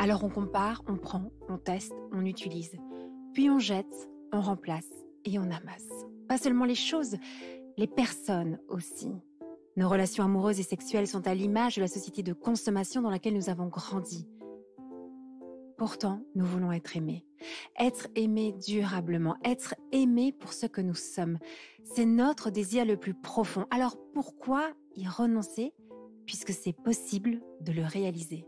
Alors on compare, on prend, on teste, on utilise. Puis on jette, on remplace et on amasse. Pas seulement les choses, les personnes aussi. Nos relations amoureuses et sexuelles sont à l'image de la société de consommation dans laquelle nous avons grandi. Pourtant, nous voulons être aimés. Être aimés durablement, être aimés pour ce que nous sommes. C'est notre désir le plus profond. Alors pourquoi y renoncer puisque c'est possible de le réaliser?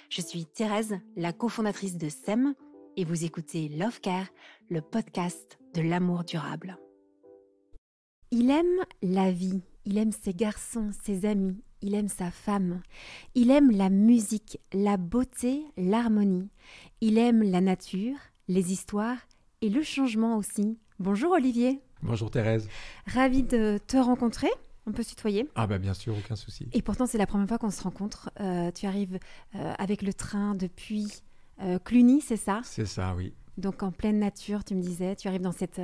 Je suis Thérèse, la cofondatrice de SEM, et vous écoutez Love Care, le podcast de l'amour durable. Il aime la vie, il aime ses garçons, ses amis, il aime sa femme, il aime la musique, la beauté, l'harmonie, il aime la nature, les histoires et le changement aussi. Bonjour Olivier. Bonjour Thérèse. Ravie de te rencontrer. On peut se tutoyer? Ah bah bien sûr, aucun souci. Et pourtant, c'est la première fois qu'on se rencontre. Tu arrives avec le train depuis Cluny, c'est ça? C'est ça, oui. Donc en pleine nature, tu me disais, tu arrives dans cette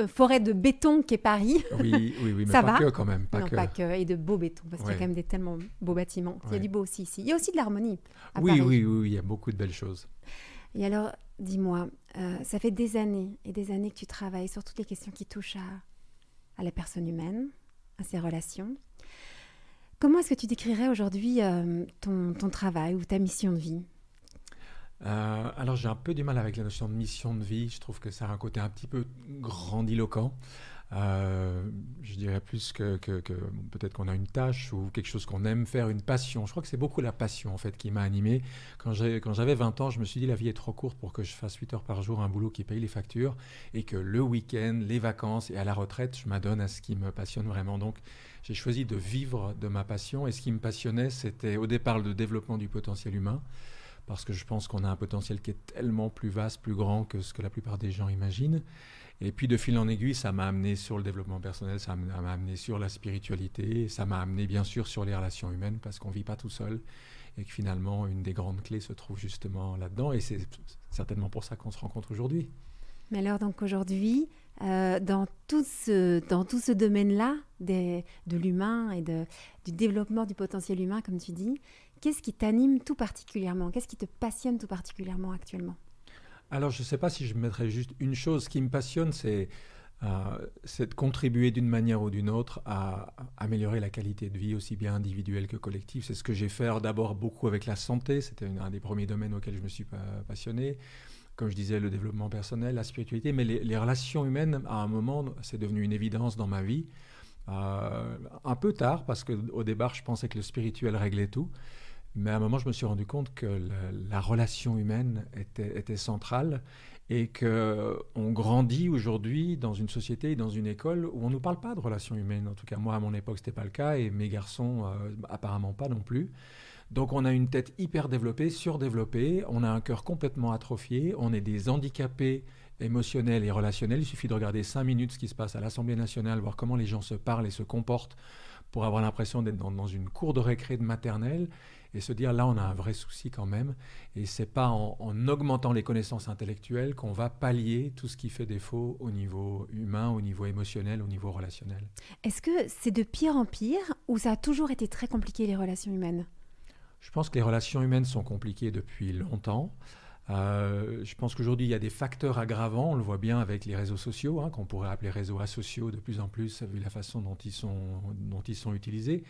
forêt de béton qu'est Paris. Oui, mais ça pas va que quand même. Pas que, et de beaux bétons, parce qu'il y a quand même des tellement beaux bâtiments. Il y a du beau aussi ici. Il y a aussi de l'harmonie à Paris. Oui, il y a beaucoup de belles choses. Et alors, dis-moi, ça fait des années et des années que tu travailles sur toutes les questions qui touchent à la personne humaine, à ses relations. Comment est-ce que tu décrirais aujourd'hui ton travail ou ta mission de vie? Alors j'ai un peu du mal avec la notion de mission de vie. Je trouve que ça a un côté un petit peu grandiloquent. Je dirais plus que peut-être qu'on a une tâche ou quelque chose qu'on aime faire, une passion. Je crois que c'est beaucoup la passion en fait qui m'a animé. Quand j'avais 20 ans, je me suis dit la vie est trop courte pour que je fasse 8 heures par jour un boulot qui paye les factures et que le week-end, les vacances et à la retraite, je m'adonne à ce qui me passionne vraiment. Donc j'ai choisi de vivre de ma passion et ce qui me passionnait, c'était au départ le développement du potentiel humain. Parce que je pense qu'on a un potentiel qui est tellement plus vaste, plus grand que ce que la plupart des gens imaginent. Et puis de fil en aiguille, ça m'a amené sur le développement personnel, ça m'a amené sur la spiritualité, et ça m'a amené bien sûr sur les relations humaines, parce qu'on ne vit pas tout seul, et que finalement, une des grandes clés se trouve justement là-dedans, et c'est certainement pour ça qu'on se rencontre aujourd'hui. Mais alors donc aujourd'hui, dans tout ce domaine-là de l'humain et du développement du potentiel humain, comme tu dis, qu'est-ce qui t'anime tout particulièrement? Qu'est-ce qui te passionne tout particulièrement actuellement? Alors, je ne sais pas si je mettrais juste une chose. Ce qui me passionne, c'est de contribuer d'une manière ou d'une autre à améliorer la qualité de vie, aussi bien individuelle que collective. C'est ce que j'ai fait d'abord beaucoup avec la santé. C'était un des premiers domaines auxquels je me suis passionné. Comme je disais, le développement personnel, la spiritualité. Mais les relations humaines, à un moment, c'est devenu une évidence dans ma vie. Un peu tard, parce qu'au départ, je pensais que le spirituel réglait tout. Mais à un moment, je me suis rendu compte que la relation humaine était centrale et qu'on grandit aujourd'hui dans une société et dans une école où on ne nous parle pas de relations humaines. En tout cas, moi, à mon époque, ce n'était pas le cas et mes garçons, apparemment pas non plus. Donc, on a une tête hyper développée, surdéveloppée, on a un cœur complètement atrophié, on est des handicapés émotionnels et relationnels. Il suffit de regarder 5 minutes ce qui se passe à l'Assemblée nationale, voir comment les gens se parlent et se comportent pour avoir l'impression d'être dans une cour de récré de maternelle et se dire là on a un vrai souci quand même et c'est pas en augmentant les connaissances intellectuelles qu'on va pallier tout ce qui fait défaut au niveau humain, au niveau émotionnel, au niveau relationnel. Est-ce que c'est de pire en pire ou ça a toujours été très compliqué les relations humaines? Je pense que les relations humaines sont compliquées depuis longtemps. Je pense qu'aujourd'hui, il y a des facteurs aggravants. On le voit bien avec les réseaux sociaux, qu'on pourrait appeler réseaux asociaux de plus en plus, vu la façon dont ils sont utilisés.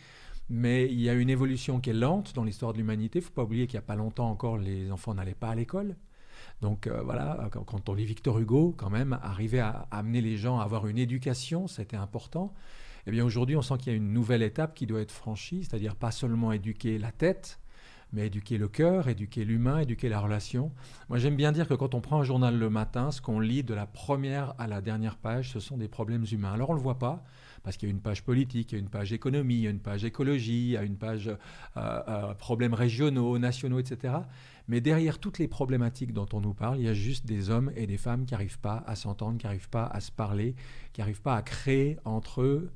Mais il y a une évolution qui est lente dans l'histoire de l'humanité. Il ne faut pas oublier qu'il n'y a pas longtemps encore, les enfants n'allaient pas à l'école. Donc voilà, quand on lit Victor Hugo, quand même, arriver à amener les gens à avoir une éducation, c'était important. Eh bien aujourd'hui, on sent qu'il y a une nouvelle étape qui doit être franchie, c'est-à-dire pas seulement éduquer la tête, mais éduquer le cœur, éduquer l'humain, éduquer la relation. Moi, j'aime bien dire que quand on prend un journal le matin, ce qu'on lit de la première à la dernière page, ce sont des problèmes humains. Alors, on ne le voit pas, parce qu'il y a une page politique, il y a une page économie, il y a une page écologie, il y a une page problèmes régionaux, nationaux, etc. Mais derrière toutes les problématiques dont on nous parle, il y a juste des hommes et des femmes qui n'arrivent pas à s'entendre, qui n'arrivent pas à se parler, qui n'arrivent pas à créer entre eux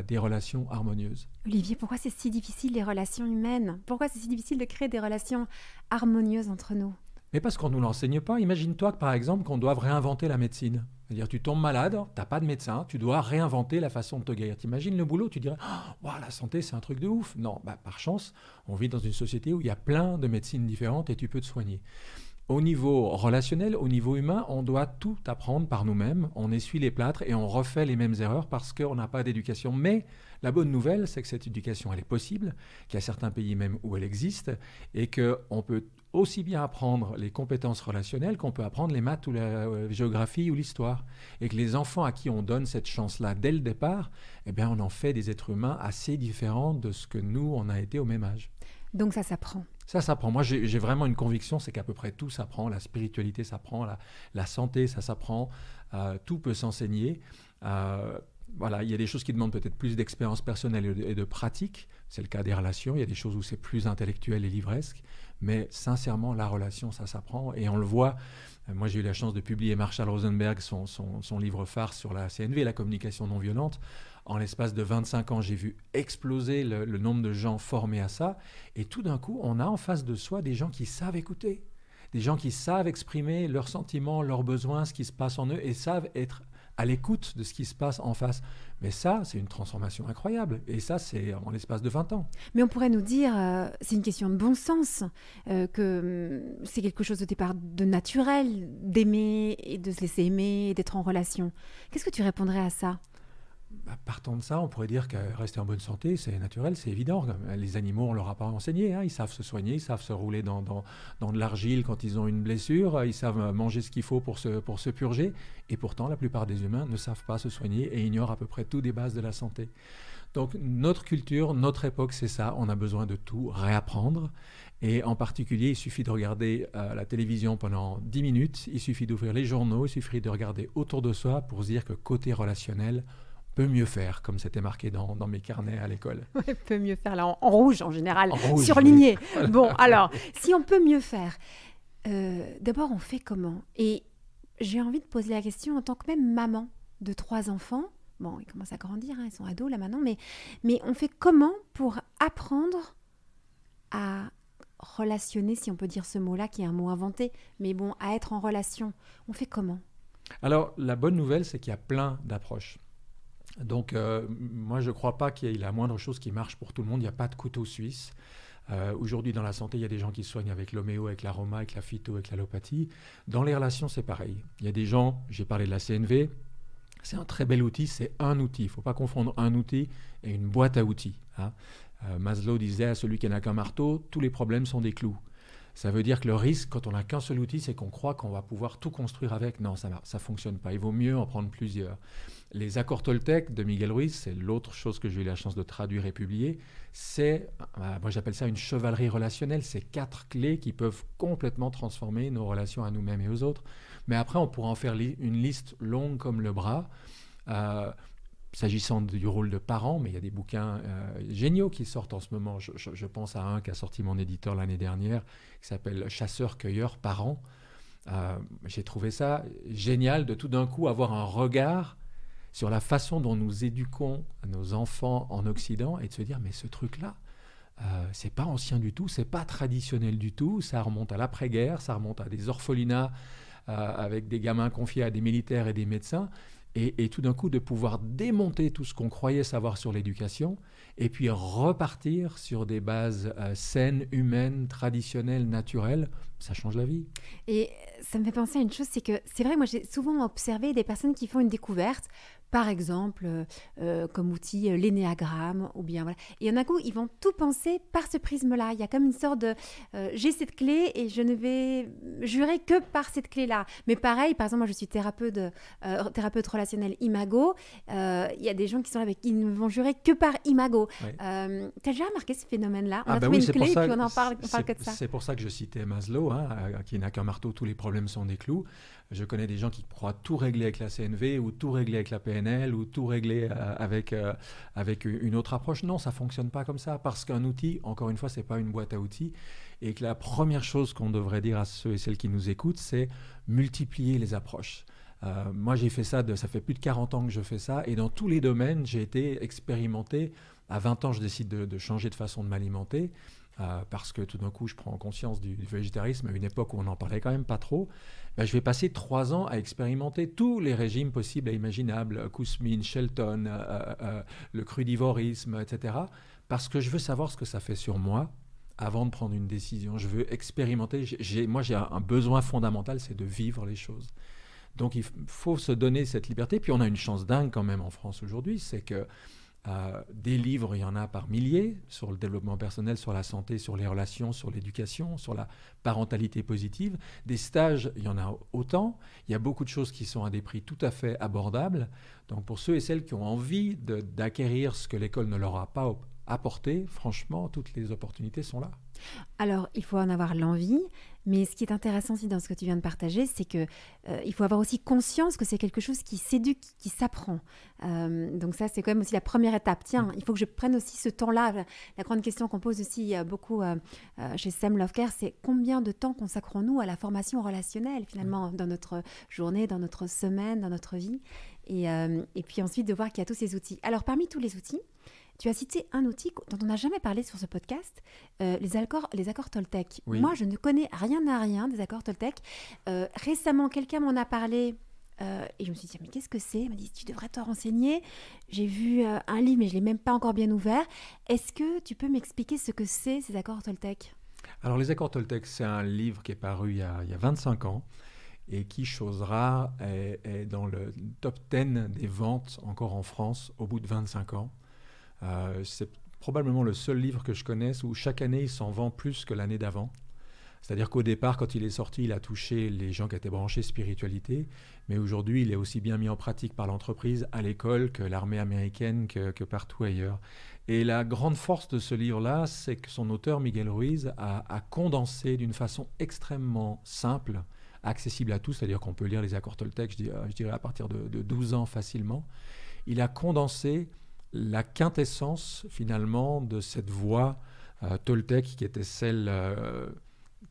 des relations harmonieuses. Olivier, pourquoi c'est si difficile les relations humaines? Pourquoi c'est si difficile de créer des relations harmonieuses entre nous? Mais parce qu'on ne nous l'enseigne pas. Imagine-toi que, par exemple, qu'on doive réinventer la médecine. C'est-à-dire, tu tombes malade, tu n'as pas de médecin, tu dois réinventer la façon de te guérir. T'imagines le boulot, tu dirais « Oh, la santé, c'est un truc de ouf ». Non, par chance, on vit dans une société où il y a plein de médecines différentes et tu peux te soigner. Au niveau relationnel, au niveau humain, on doit tout apprendre par nous-mêmes. On essuie les plâtres et on refait les mêmes erreurs parce qu'on n'a pas d'éducation. Mais la bonne nouvelle, c'est que cette éducation, elle est possible, qu'il y a certains pays même où elle existe et qu'on peut aussi bien apprendre les compétences relationnelles qu'on peut apprendre les maths ou la géographie ou l'histoire. Et que les enfants à qui on donne cette chance-là dès le départ, eh bien, on en fait des êtres humains assez différents de ce que nous, on a été au même âge. Donc ça s'apprend. Ça s'apprend. Moi, j'ai vraiment une conviction, c'est qu'à peu près tout s'apprend. La spiritualité s'apprend, la santé, ça s'apprend. Tout peut s'enseigner. Voilà, il y a des choses qui demandent peut-être plus d'expérience personnelle et de pratique. C'est le cas des relations. Il y a des choses où c'est plus intellectuel et livresque. Mais sincèrement, la relation, ça s'apprend. Et on le voit. Moi, j'ai eu la chance de publier Marshall Rosenberg, son livre phare sur la CNV, la communication non violente. En l'espace de 25 ans, j'ai vu exploser le nombre de gens formés à ça. Et tout d'un coup, on a en face de soi des gens qui savent écouter, des gens qui savent exprimer leurs sentiments, leurs besoins, ce qui se passe en eux, et savent être à l'écoute de ce qui se passe en face. Mais ça, c'est une transformation incroyable. Et ça, c'est en l'espace de 20 ans. Mais on pourrait nous dire, c'est une question de bon sens, que c'est quelque chose au départ de naturel, d'aimer et de se laisser aimer et d'être en relation. Qu'est-ce que tu répondrais à ça ? Partant de ça, on pourrait dire que rester en bonne santé, c'est naturel, c'est évident. Les animaux, on ne leur a pas enseigné. Ils savent se soigner, ils savent se rouler dans de l'argile quand ils ont une blessure, ils savent manger ce qu'il faut pour se purger. Et pourtant, la plupart des humains ne savent pas se soigner et ignorent à peu près tout des bases de la santé. Donc, notre culture, notre époque, c'est ça. On a besoin de tout réapprendre. Et en particulier, il suffit de regarder la télévision pendant 10 minutes, il suffit d'ouvrir les journaux, il suffit de regarder autour de soi pour se dire que côté relationnel, peut mieux faire, comme c'était marqué dans mes carnets à l'école. Ouais, peut mieux faire, là, en rouge en général, en rouge, surligné. Oui. Bon, alors, si on peut mieux faire, d'abord, on fait comment ? Et j'ai envie de poser la question en tant que même maman de 3 enfants. Bon, ils commencent à grandir, ils sont ados là maintenant, mais on fait comment pour apprendre à relationner, si on peut dire ce mot-là, qui est un mot inventé, mais bon, à être en relation. On fait comment ? Alors, la bonne nouvelle, c'est qu'il y a plein d'approches. Donc, moi, je ne crois pas qu'il y ait la moindre chose qui marche pour tout le monde. Il n'y a pas de couteau suisse. Aujourd'hui, dans la santé, il y a des gens qui se soignent avec l'homéo, avec l'aroma, avec la phyto, avec l'allopathie. Dans les relations, c'est pareil. Il y a des gens, j'ai parlé de la CNV, c'est un très bel outil, c'est un outil. Il ne faut pas confondre un outil et une boîte à outils. Maslow disait à celui qui n'a qu'un marteau, tous les problèmes sont des clous. Ça veut dire que le risque, quand on n'a qu'un seul outil, c'est qu'on croit qu'on va pouvoir tout construire avec. Non, ça ne fonctionne pas. Il vaut mieux en prendre plusieurs. Les accords Toltec de Miguel Ruiz, c'est l'autre chose que j'ai eu la chance de traduire et publier. Moi j'appelle ça une chevalerie relationnelle. C'est 4 clés qui peuvent complètement transformer nos relations à nous-mêmes et aux autres. Mais après, on pourra en faire une liste longue comme le bras. S'agissant du rôle de parent, mais il y a des bouquins géniaux qui sortent en ce moment. Je pense à un qui a sorti mon éditeur l'année dernière, qui s'appelle « Chasseur-cueilleur parent ». J'ai trouvé ça génial de tout d'un coup avoir un regard sur la façon dont nous éduquons nos enfants en Occident et de se dire « mais ce truc-là, c'est pas ancien du tout, c'est pas traditionnel du tout, ça remonte à l'après-guerre, ça remonte à des orphelinats avec des gamins confiés à des militaires et des médecins ». Et tout d'un coup, de pouvoir démonter tout ce qu'on croyait savoir sur l'éducation et puis repartir sur des bases saines, humaines, traditionnelles, naturelles, ça change la vie. Et ça me fait penser à une chose, c'est que c'est vrai, moi j'ai souvent observé des personnes qui font une découverte, par exemple, comme outil l'énéagramme, ou bien voilà. Et il y en a qui ils vont tout penser par ce prisme-là. Il y a comme une sorte de j'ai cette clé et je ne vais jurer que par cette clé-là. Mais pareil, par exemple, moi je suis thérapeute relationnel Imago. Il y a des gens qui sont là avec qui ne vont jurer que par Imago. Oui. Tu as déjà remarqué ce phénomène-là ? On a trouvé une clé et puis on parle que de ça. C'est pour ça que je citais Maslow, qui n'a qu'un marteau, tous les problèmes sont des clous. Je connais des gens qui croient tout régler avec la CNV ou tout régler avec la PNL ou tout régler avec une autre approche. Non, ça ne fonctionne pas comme ça parce qu'un outil, encore une fois, ce n'est pas une boîte à outils et que la première chose qu'on devrait dire à ceux et celles qui nous écoutent, c'est multiplier les approches. Moi, j'ai fait ça, ça fait plus de 40 ans que je fais ça et dans tous les domaines, j'ai été expérimenté. À 20 ans, je décide de changer de façon de m'alimenter. parce que tout d'un coup, je prends conscience du végétarisme à une époque où on n'en parlait quand même pas trop, je vais passer 3 ans à expérimenter tous les régimes possibles et imaginables, Kousmine, Shelton, le crudivorisme, etc., parce que je veux savoir ce que ça fait sur moi avant de prendre une décision. Je veux expérimenter. Moi, j'ai un besoin fondamental, c'est de vivre les choses. Donc, il faut se donner cette liberté. Puis, on a une chance dingue quand même en France aujourd'hui, c'est que des livres, il y en a par milliers sur le développement personnel, sur la santé, sur les relations, sur l'éducation, sur la parentalité positive. Des stages, il y en a autant. Il y a beaucoup de choses qui sont à des prix tout à fait abordables. Donc pour ceux et celles qui ont envie d'acquérir ce que l'école ne leur a pas apporté, franchement, toutes les opportunités sont là. Alors, il faut en avoir l'envie, mais ce qui est intéressant aussi dans ce que tu viens de partager, c'est que il faut avoir aussi conscience que c'est quelque chose qui s'éduque, qui s'apprend. Donc ça, c'est quand même aussi la première étape. Tiens, il faut que je prenne aussi ce temps-là. La grande question qu'on pose aussi beaucoup chez Sam Love Care, c'est combien de temps consacrons-nous à la formation relationnelle, finalement, dans notre journée, dans notre semaine, dans notre vie. Et puis ensuite, de voir qu'il y a tous ces outils. Alors, parmi tous les outils, tu as cité un outil dont on n'a jamais parlé sur ce podcast, les accords Toltec. Oui. Moi, je ne connais rien des accords Toltec. Récemment, quelqu'un m'en a parlé et je me suis dit, mais qu'est-ce que c'est ? Il m'a dit, tu devrais te renseigner. J'ai vu un livre, mais je ne l'ai même pas encore bien ouvert. Est-ce que tu peux m'expliquer ce que c'est, ces accords Toltec ? Alors, les accords Toltec, c'est un livre qui est paru il y a 25 ans et qui, chose rare, est dans le top 10 des ventes encore en France au bout de 25 ans. C'est probablement le seul livre que je connaisse où chaque année il s'en vend plus que l'année d'avant. C'est-à-dire qu'au départ, quand il est sorti, il a touché les gens qui étaient branchés spiritualité, mais aujourd'hui, il est aussi bien mis en pratique par l'entreprise, à l'école, que l'armée américaine, que partout ailleurs. Et la grande force de ce livre-là, c'est que son auteur, Miguel Ruiz, a condensé d'une façon extrêmement simple, accessible à tous, c'est-à-dire qu'on peut lire les accords Toltec, je dirais à partir de 12 ans facilement. Il a condensé la quintessence finalement de cette voie Toltec qui était celle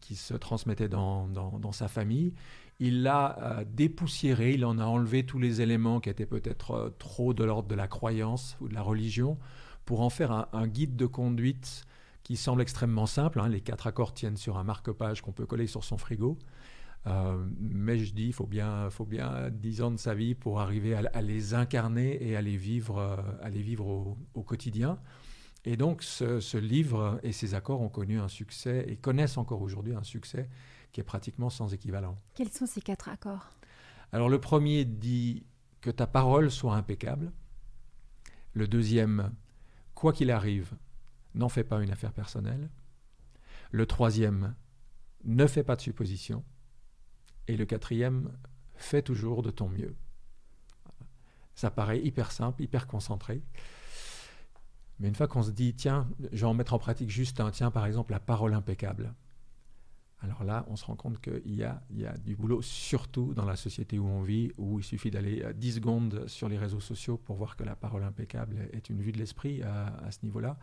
qui se transmettait dans sa famille. Il l'a dépoussiéré, il en a enlevé tous les éléments qui étaient peut-être trop de l'ordre de la croyance ou de la religion pour en faire un guide de conduite qui semble extrêmement simple. Les 4 accords tiennent sur un marque-page qu'on peut coller sur son frigo. Mais je dis, il faut bien 10 ans de sa vie pour arriver à les incarner et à les vivre au quotidien. Et donc, ce livre et ces accords ont connu un succès et connaissent encore aujourd'hui un succès qui est pratiquement sans équivalent. Quels sont ces 4 accords ? Alors, le premier dit que ta parole soit impeccable. Le deuxième, quoi qu'il arrive, n'en fais pas une affaire personnelle. Le troisième, ne fais pas de suppositions. Et le quatrième, fais toujours de ton mieux. Ça paraît hyper simple, hyper concentré. Mais une fois qu'on se dit, tiens, je vais en mettre en pratique juste un, tiens, par exemple, la parole impeccable. Alors là, on se rend compte qu'il y a du boulot, surtout dans la société où on vit, où il suffit d'aller 10 secondes sur les réseaux sociaux pour voir que la parole impeccable est une vue de l'esprit à ce niveau-là.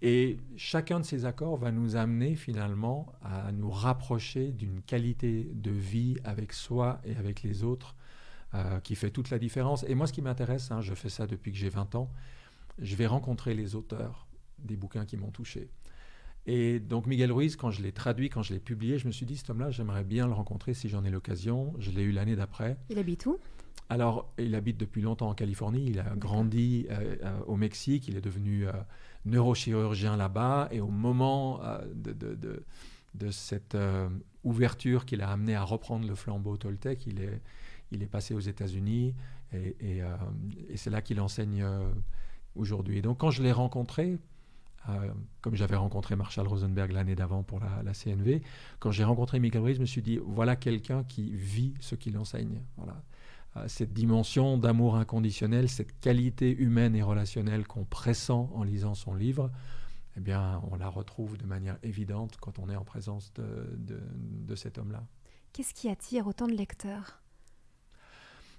Et chacun de ces accords va nous amener finalement à nous rapprocher d'une qualité de vie avec soi et avec les autres qui fait toute la différence. Et moi, ce qui m'intéresse, je fais ça depuis que j'ai 20 ans, je vais rencontrer les auteurs des bouquins qui m'ont touché. Et donc Miguel Ruiz, quand je l'ai traduit, quand je l'ai publié, je me suis dit, cet homme-là, j'aimerais bien le rencontrer si j'en ai l'occasion. Je l'ai eu l'année d'après. Il habite où ? Alors, il habite depuis longtemps en Californie, il a grandi au Mexique, il est devenu neurochirurgien là-bas, et au moment de cette ouverture qui l'a amené à reprendre le flambeau Toltec, il est passé aux États-Unis, et c'est là qu'il enseigne aujourd'hui. Et donc, quand je l'ai rencontré, comme j'avais rencontré Marshall Rosenberg l'année d'avant pour la CNV, quand j'ai rencontré Miguel Ruiz, je me suis dit, voilà quelqu'un qui vit ce qu'il enseigne. Voilà. Cette dimension d'amour inconditionnel, cette qualité humaine et relationnelle qu'on pressent en lisant son livre, eh bien, on la retrouve de manière évidente quand on est en présence de cet homme-là. Qu'est-ce qui attire autant de lecteurs ?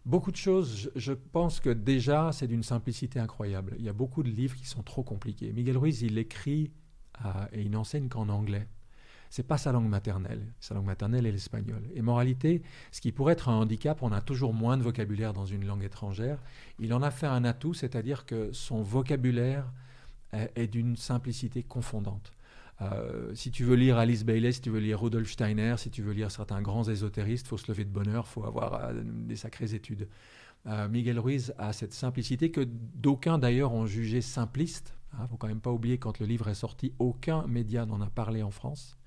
Beaucoup de choses. Je pense que déjà, c'est d'une simplicité incroyable. Il y a beaucoup de livres qui sont trop compliqués. Miguel Ruiz, il écrit et il n'enseigne qu'en anglais. Ce n'est pas sa langue maternelle. Sa langue maternelle est l'espagnol. Et moralité, ce qui pourrait être un handicap, on a toujours moins de vocabulaire dans une langue étrangère. Il en a fait un atout, c'est-à-dire que son vocabulaire est d'une simplicité confondante. Si tu veux lire Alice Bailey, si tu veux lire Rudolf Steiner, si tu veux lire certains grands ésotéristes, il faut se lever de bonne heure, il faut avoir des sacrées études. Miguel Ruiz a cette simplicité que d'aucuns d'ailleurs ont jugé simpliste. Il ne faut quand même pas oublier, quand le livre est sorti, aucun média n'en a parlé en France.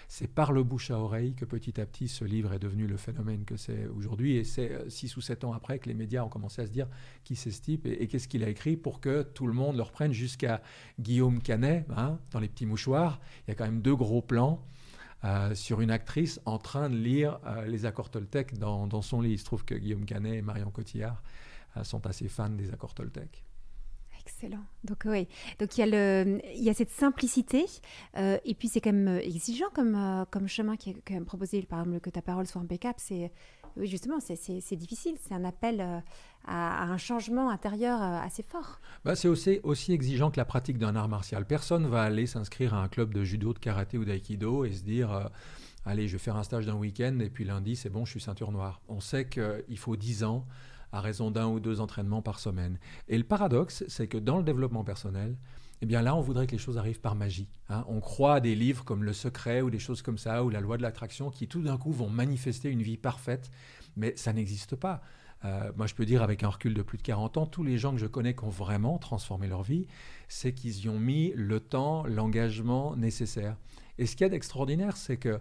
C'est par le bouche à oreille que petit à petit ce livre est devenu le phénomène que c'est aujourd'hui. Et c'est 6 ou 7 ans après que les médias ont commencé à se dire qui c'est ce type et qu'est-ce qu'il a écrit pour que tout le monde le reprenne, jusqu'à Guillaume Canet, dans Les Petits Mouchoirs. Il y a quand même 2 gros plans sur une actrice en train de lire les accords Toltec dans son lit. Il se trouve que Guillaume Canet et Marion Cotillard sont assez fans des accords Toltec. Excellent. Donc oui, donc il y a cette simplicité et puis c'est quand même exigeant comme chemin qui est quand même proposé. Par exemple, que ta parole soit impeccable, oui, justement, c'est difficile. C'est un appel à un changement intérieur assez fort. C'est aussi exigeant que la pratique d'un art martial. Personne ne va aller s'inscrire à un club de judo, de karaté ou d'aïkido et se dire allez, je vais faire un stage d'un week-end et puis lundi, c'est bon, je suis ceinture noire. On sait qu'il faut 10 ans à raison d'1 ou 2 entraînements par semaine. Et le paradoxe, c'est que dans le développement personnel, eh bien là, on voudrait que les choses arrivent par magie. On croit à des livres comme Le Secret ou des choses comme ça, ou La Loi de l'Attraction, qui tout d'un coup vont manifester une vie parfaite, mais ça n'existe pas. Moi, je peux dire avec un recul de plus de 40 ans, tous les gens que je connais qui ont vraiment transformé leur vie, c'est qu'ils y ont mis le temps, l'engagement nécessaire. Et ce qu'il y a d'extraordinaire, c'est que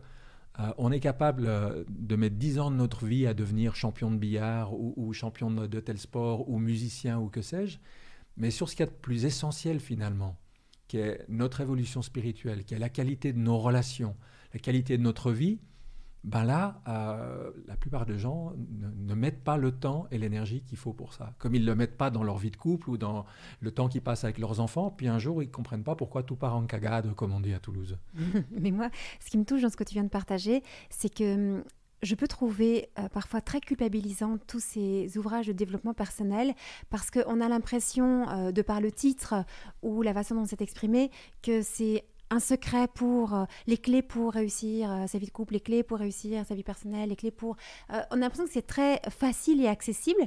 on est capable de mettre 10 ans de notre vie à devenir champion de billard ou champion de tel sport ou musicien ou que sais-je, mais sur ce qu'il y a de plus essentiel finalement, qui est notre évolution spirituelle, qui est la qualité de nos relations, la qualité de notre vie, là, la plupart des gens ne mettent pas le temps et l'énergie qu'il faut pour ça. Comme ils ne le mettent pas dans leur vie de couple ou dans le temps qu'ils passent avec leurs enfants, puis un jour, ils ne comprennent pas pourquoi tout part en cagade, comme on dit à Toulouse. Mais moi, ce qui me touche dans ce que tu viens de partager, c'est que je peux trouver parfois très culpabilisant tous ces ouvrages de développement personnel parce qu'on a l'impression, de par le titre ou la façon dont c'est exprimé, que c'est un secret pour les clés pour réussir sa vie de couple, les clés pour réussir sa vie personnelle, les clés pour... on a l'impression que c'est très facile et accessible.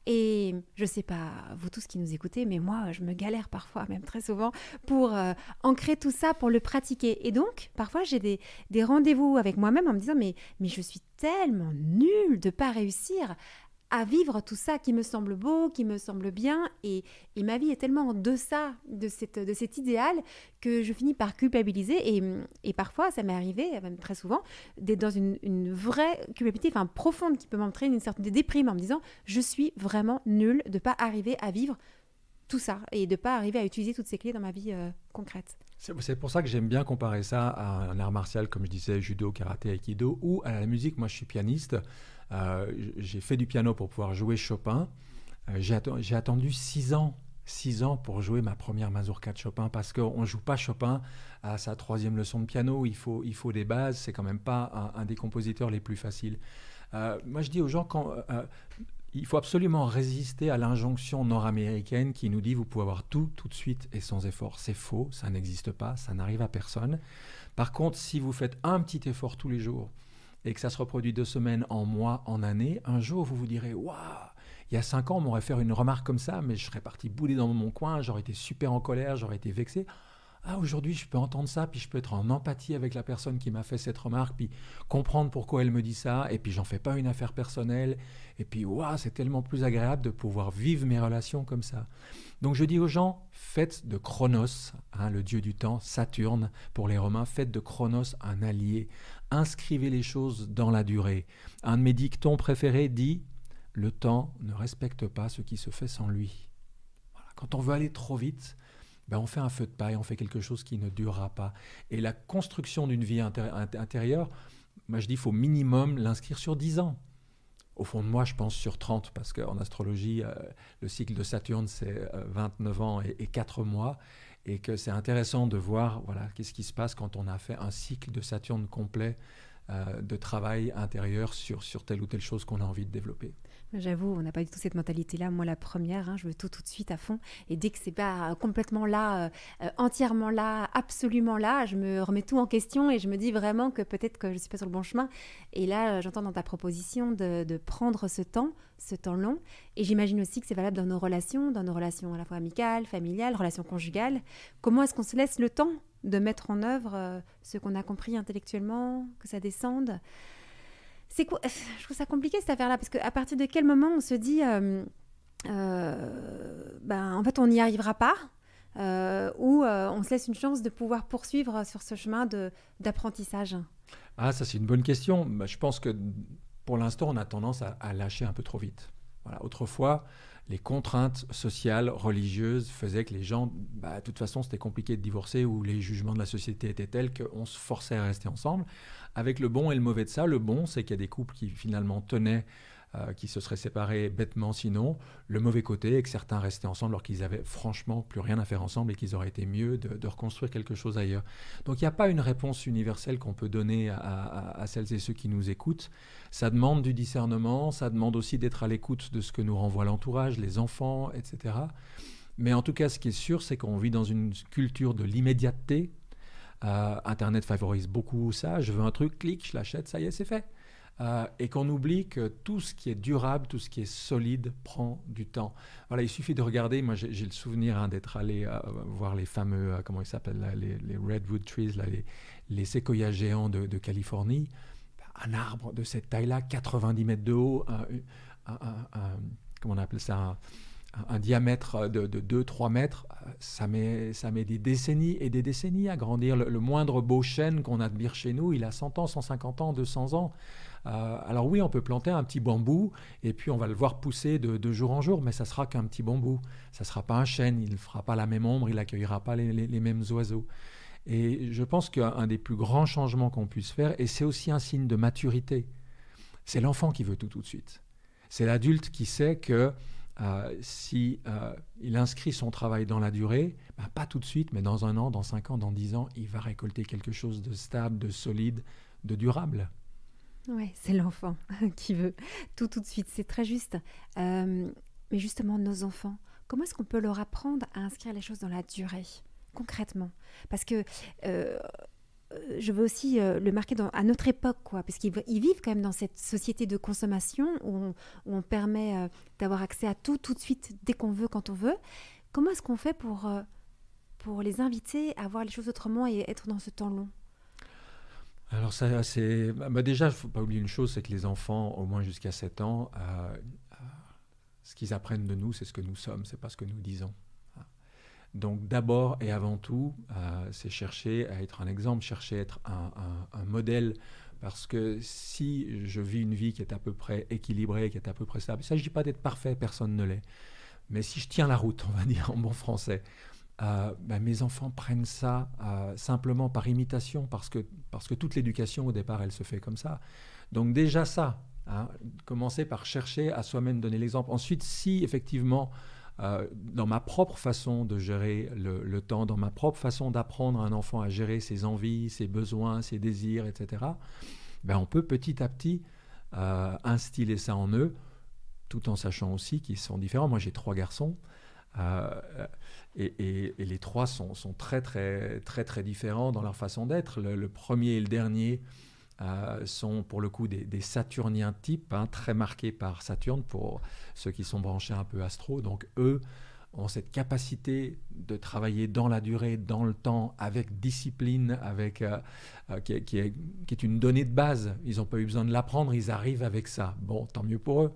Et je ne sais pas, vous tous qui nous écoutez, mais moi, je me galère parfois, même très souvent, pour ancrer tout ça, pour le pratiquer. Et donc, parfois, j'ai des rendez-vous avec moi-même en me disant, mais je suis tellement nulle de ne pas réussir à vivre tout ça qui me semble beau, qui me semble bien, et ma vie est tellement en deçà de cet idéal que je finis par culpabiliser, et parfois, ça m'est arrivé, même très souvent, d'être dans une vraie culpabilité, profonde, qui peut m'entraîner une sorte de déprime en me disant « je suis vraiment nulle de ne pas arriver à vivre tout ça, et de ne pas arriver à utiliser toutes ces clés dans ma vie concrète ». C'est pour ça que j'aime bien comparer ça à un art martial, comme je disais, judo, karaté, aikido, ou à la musique. Moi, je suis pianiste. J'ai fait du piano pour pouvoir jouer Chopin. J'ai attendu 6 ans pour jouer ma première mazurka de Chopin, parce qu'on ne joue pas Chopin à sa 3e leçon de piano. Il faut des bases. C'est quand même pas un des compositeurs les plus faciles. Moi, je dis aux gens il faut absolument résister à l'injonction nord-américaine qui nous dit vous pouvez avoir tout de suite et sans effort. C'est faux, ça n'existe pas, ça n'arrive à personne. Par contre, si vous faites un petit effort tous les jours et que ça se reproduit 2 semaines, en mois, en année, un jour vous vous direz waouh, il y a 5 ans on m'aurait fait une remarque comme ça, mais je serais parti bouler dans mon coin, j'aurais été super en colère, j'aurais été vexé. Aujourd'hui, je peux entendre ça, puis je peux être en empathie avec la personne qui m'a fait cette remarque, puis comprendre pourquoi elle me dit ça, et puis j'en fais pas une affaire personnelle, et puis c'est tellement plus agréable de pouvoir vivre mes relations comme ça. Donc je dis aux gens, faites de Chronos, le dieu du temps, Saturne pour les Romains, faites de Chronos un allié, inscrivez les choses dans la durée. Un de mes dictons préférés dit « Le temps ne respecte pas ce qui se fait sans lui ». Voilà. Quand on veut aller trop vite, on fait un feu de paille, on fait quelque chose qui ne durera pas. Et la construction d'une vie intérieure, moi je dis qu'il faut minimum l'inscrire sur 10 ans. Au fond de moi, je pense sur 30, parce qu'en astrologie, le cycle de Saturne, c'est 29 ans et 4 mois, et que c'est intéressant de voir qu'est-ce qui se passe quand on a fait un cycle de Saturne complet de travail intérieur sur telle ou telle chose qu'on a envie de développer. J'avoue, on n'a pas du tout cette mentalité-là. Moi, la première, je veux tout de suite à fond. Et dès que c'est pas complètement là, entièrement là, absolument là, je me remets tout en question et je me dis vraiment que peut-être que je ne suis pas sur le bon chemin. Et là, j'entends dans ta proposition de prendre ce temps long. Et j'imagine aussi que c'est valable dans nos relations à la fois amicales, familiales, relations conjugales. Comment est-ce qu'on se laisse le temps de mettre en œuvre ce qu'on a compris intellectuellement, que ça descende. C'est quoi? Je trouve ça compliqué cette affaire-là, parce qu'à partir de quel moment on se dit en fait on n'y arrivera pas, ou on se laisse une chance de pouvoir poursuivre sur ce chemin d'apprentissage? Ah, ça c'est une bonne question. Bah, je pense que pour l'instant on a tendance à lâcher un peu trop vite. Voilà. Autrefois, les contraintes sociales, religieuses faisaient que les gens, de toute façon c'était compliqué de divorcer, ou les jugements de la société étaient tels qu'on se forçait à rester ensemble. Avec le bon et le mauvais de ça, le bon c'est qu'il y a des couples qui finalement tenaient, qui se seraient séparés bêtement sinon. Le mauvais côté est que certains restaient ensemble alors qu'ils avaient franchement plus rien à faire ensemble et qu'ils auraient été mieux de reconstruire quelque chose ailleurs. Donc il n'y a pas une réponse universelle qu'on peut donner à celles et ceux qui nous écoutent. Ça demande du discernement, ça demande aussi d'être à l'écoute de ce que nous renvoie l'entourage, les enfants, etc. Mais en tout cas, ce qui est sûr, c'est qu'on vit dans une culture de l'immédiateté. Internet favorise beaucoup ça. Je veux un truc, clique, je l'achète, ça y est, c'est fait. Et qu'on oublie que tout ce qui est durable, tout ce qui est solide prend du temps. Voilà, il suffit de regarder. Moi, j'ai le souvenir d'être allé voir les fameux, comment ils s'appellent, là, les redwood trees, là, les séquoias géants de Californie. Un arbre de cette taille-là, 90 mètres de haut, comment on appelle ça, un diamètre de 2-3 mètres, ça met des décennies et des décennies à grandir. Le moindre beau chêne qu'on admire chez nous, il a 100 ans, 150 ans, 200 ans. Alors oui, on peut planter un petit bambou et puis on va le voir pousser de jour en jour, mais ça sera qu'un petit bambou. Ça ne sera pas un chêne, il ne fera pas la même ombre, il n'accueillera pas les mêmes oiseaux. Et je pense qu'un des plus grands changements qu'on puisse faire, et c'est aussi un signe de maturité, c'est l'enfant qui veut tout de suite. C'est l'adulte qui sait que si il inscrit son travail dans la durée, pas tout de suite, mais dans 1 an, dans 5 ans, dans 10 ans, il va récolter quelque chose de stable, de solide, de durable. Oui, c'est l'enfant qui veut tout de suite, c'est très juste. Mais justement, nos enfants, comment est-ce qu'on peut leur apprendre à inscrire les choses dans la durée, concrètement? Parce que je veux aussi le marquer à notre époque, quoi, parce qu'ils vivent quand même dans cette société de consommation où on permet d'avoir accès à tout de suite, dès qu'on veut, quand on veut. Comment est-ce qu'on fait pour les inviter à voir les choses autrement et être dans ce temps long? Alors ça, c'est... déjà, il ne faut pas oublier une chose, c'est que les enfants, au moins jusqu'à 7 ans, ce qu'ils apprennent de nous, c'est ce que nous sommes, c'est pas ce que nous disons. Donc d'abord et avant tout, c'est chercher à être un exemple, chercher à être un modèle, parce que si je vis une vie qui est à peu près équilibrée, qui est à peu près stable, il ne s'agit pas d'être parfait, personne ne l'est, mais si je tiens la route, on va dire en bon français, mes enfants prennent ça simplement par imitation, parce que toute l'éducation au départ elle se fait comme ça. Donc déjà ça, commencer par chercher à soi-même donner l'exemple. Ensuite, si effectivement dans ma propre façon de gérer le temps, dans ma propre façon d'apprendre à un enfant à gérer ses envies, ses besoins, ses désirs, etc., on peut petit à petit instiller ça en eux, tout en sachant aussi qu'ils sont différents. Moi j'ai 3 garçons, et les 3 sont très très très très différents dans leur façon d'être. Le premier et le dernier sont pour le coup des saturniens types, très marqués par Saturne pour ceux qui sont branchés un peu astro. Donc eux ont cette capacité de travailler dans la durée, dans le temps, avec discipline, qui est une donnée de base. Ils n'ont pas eu besoin de l'apprendre, ils arrivent avec ça. Bon, tant mieux pour eux.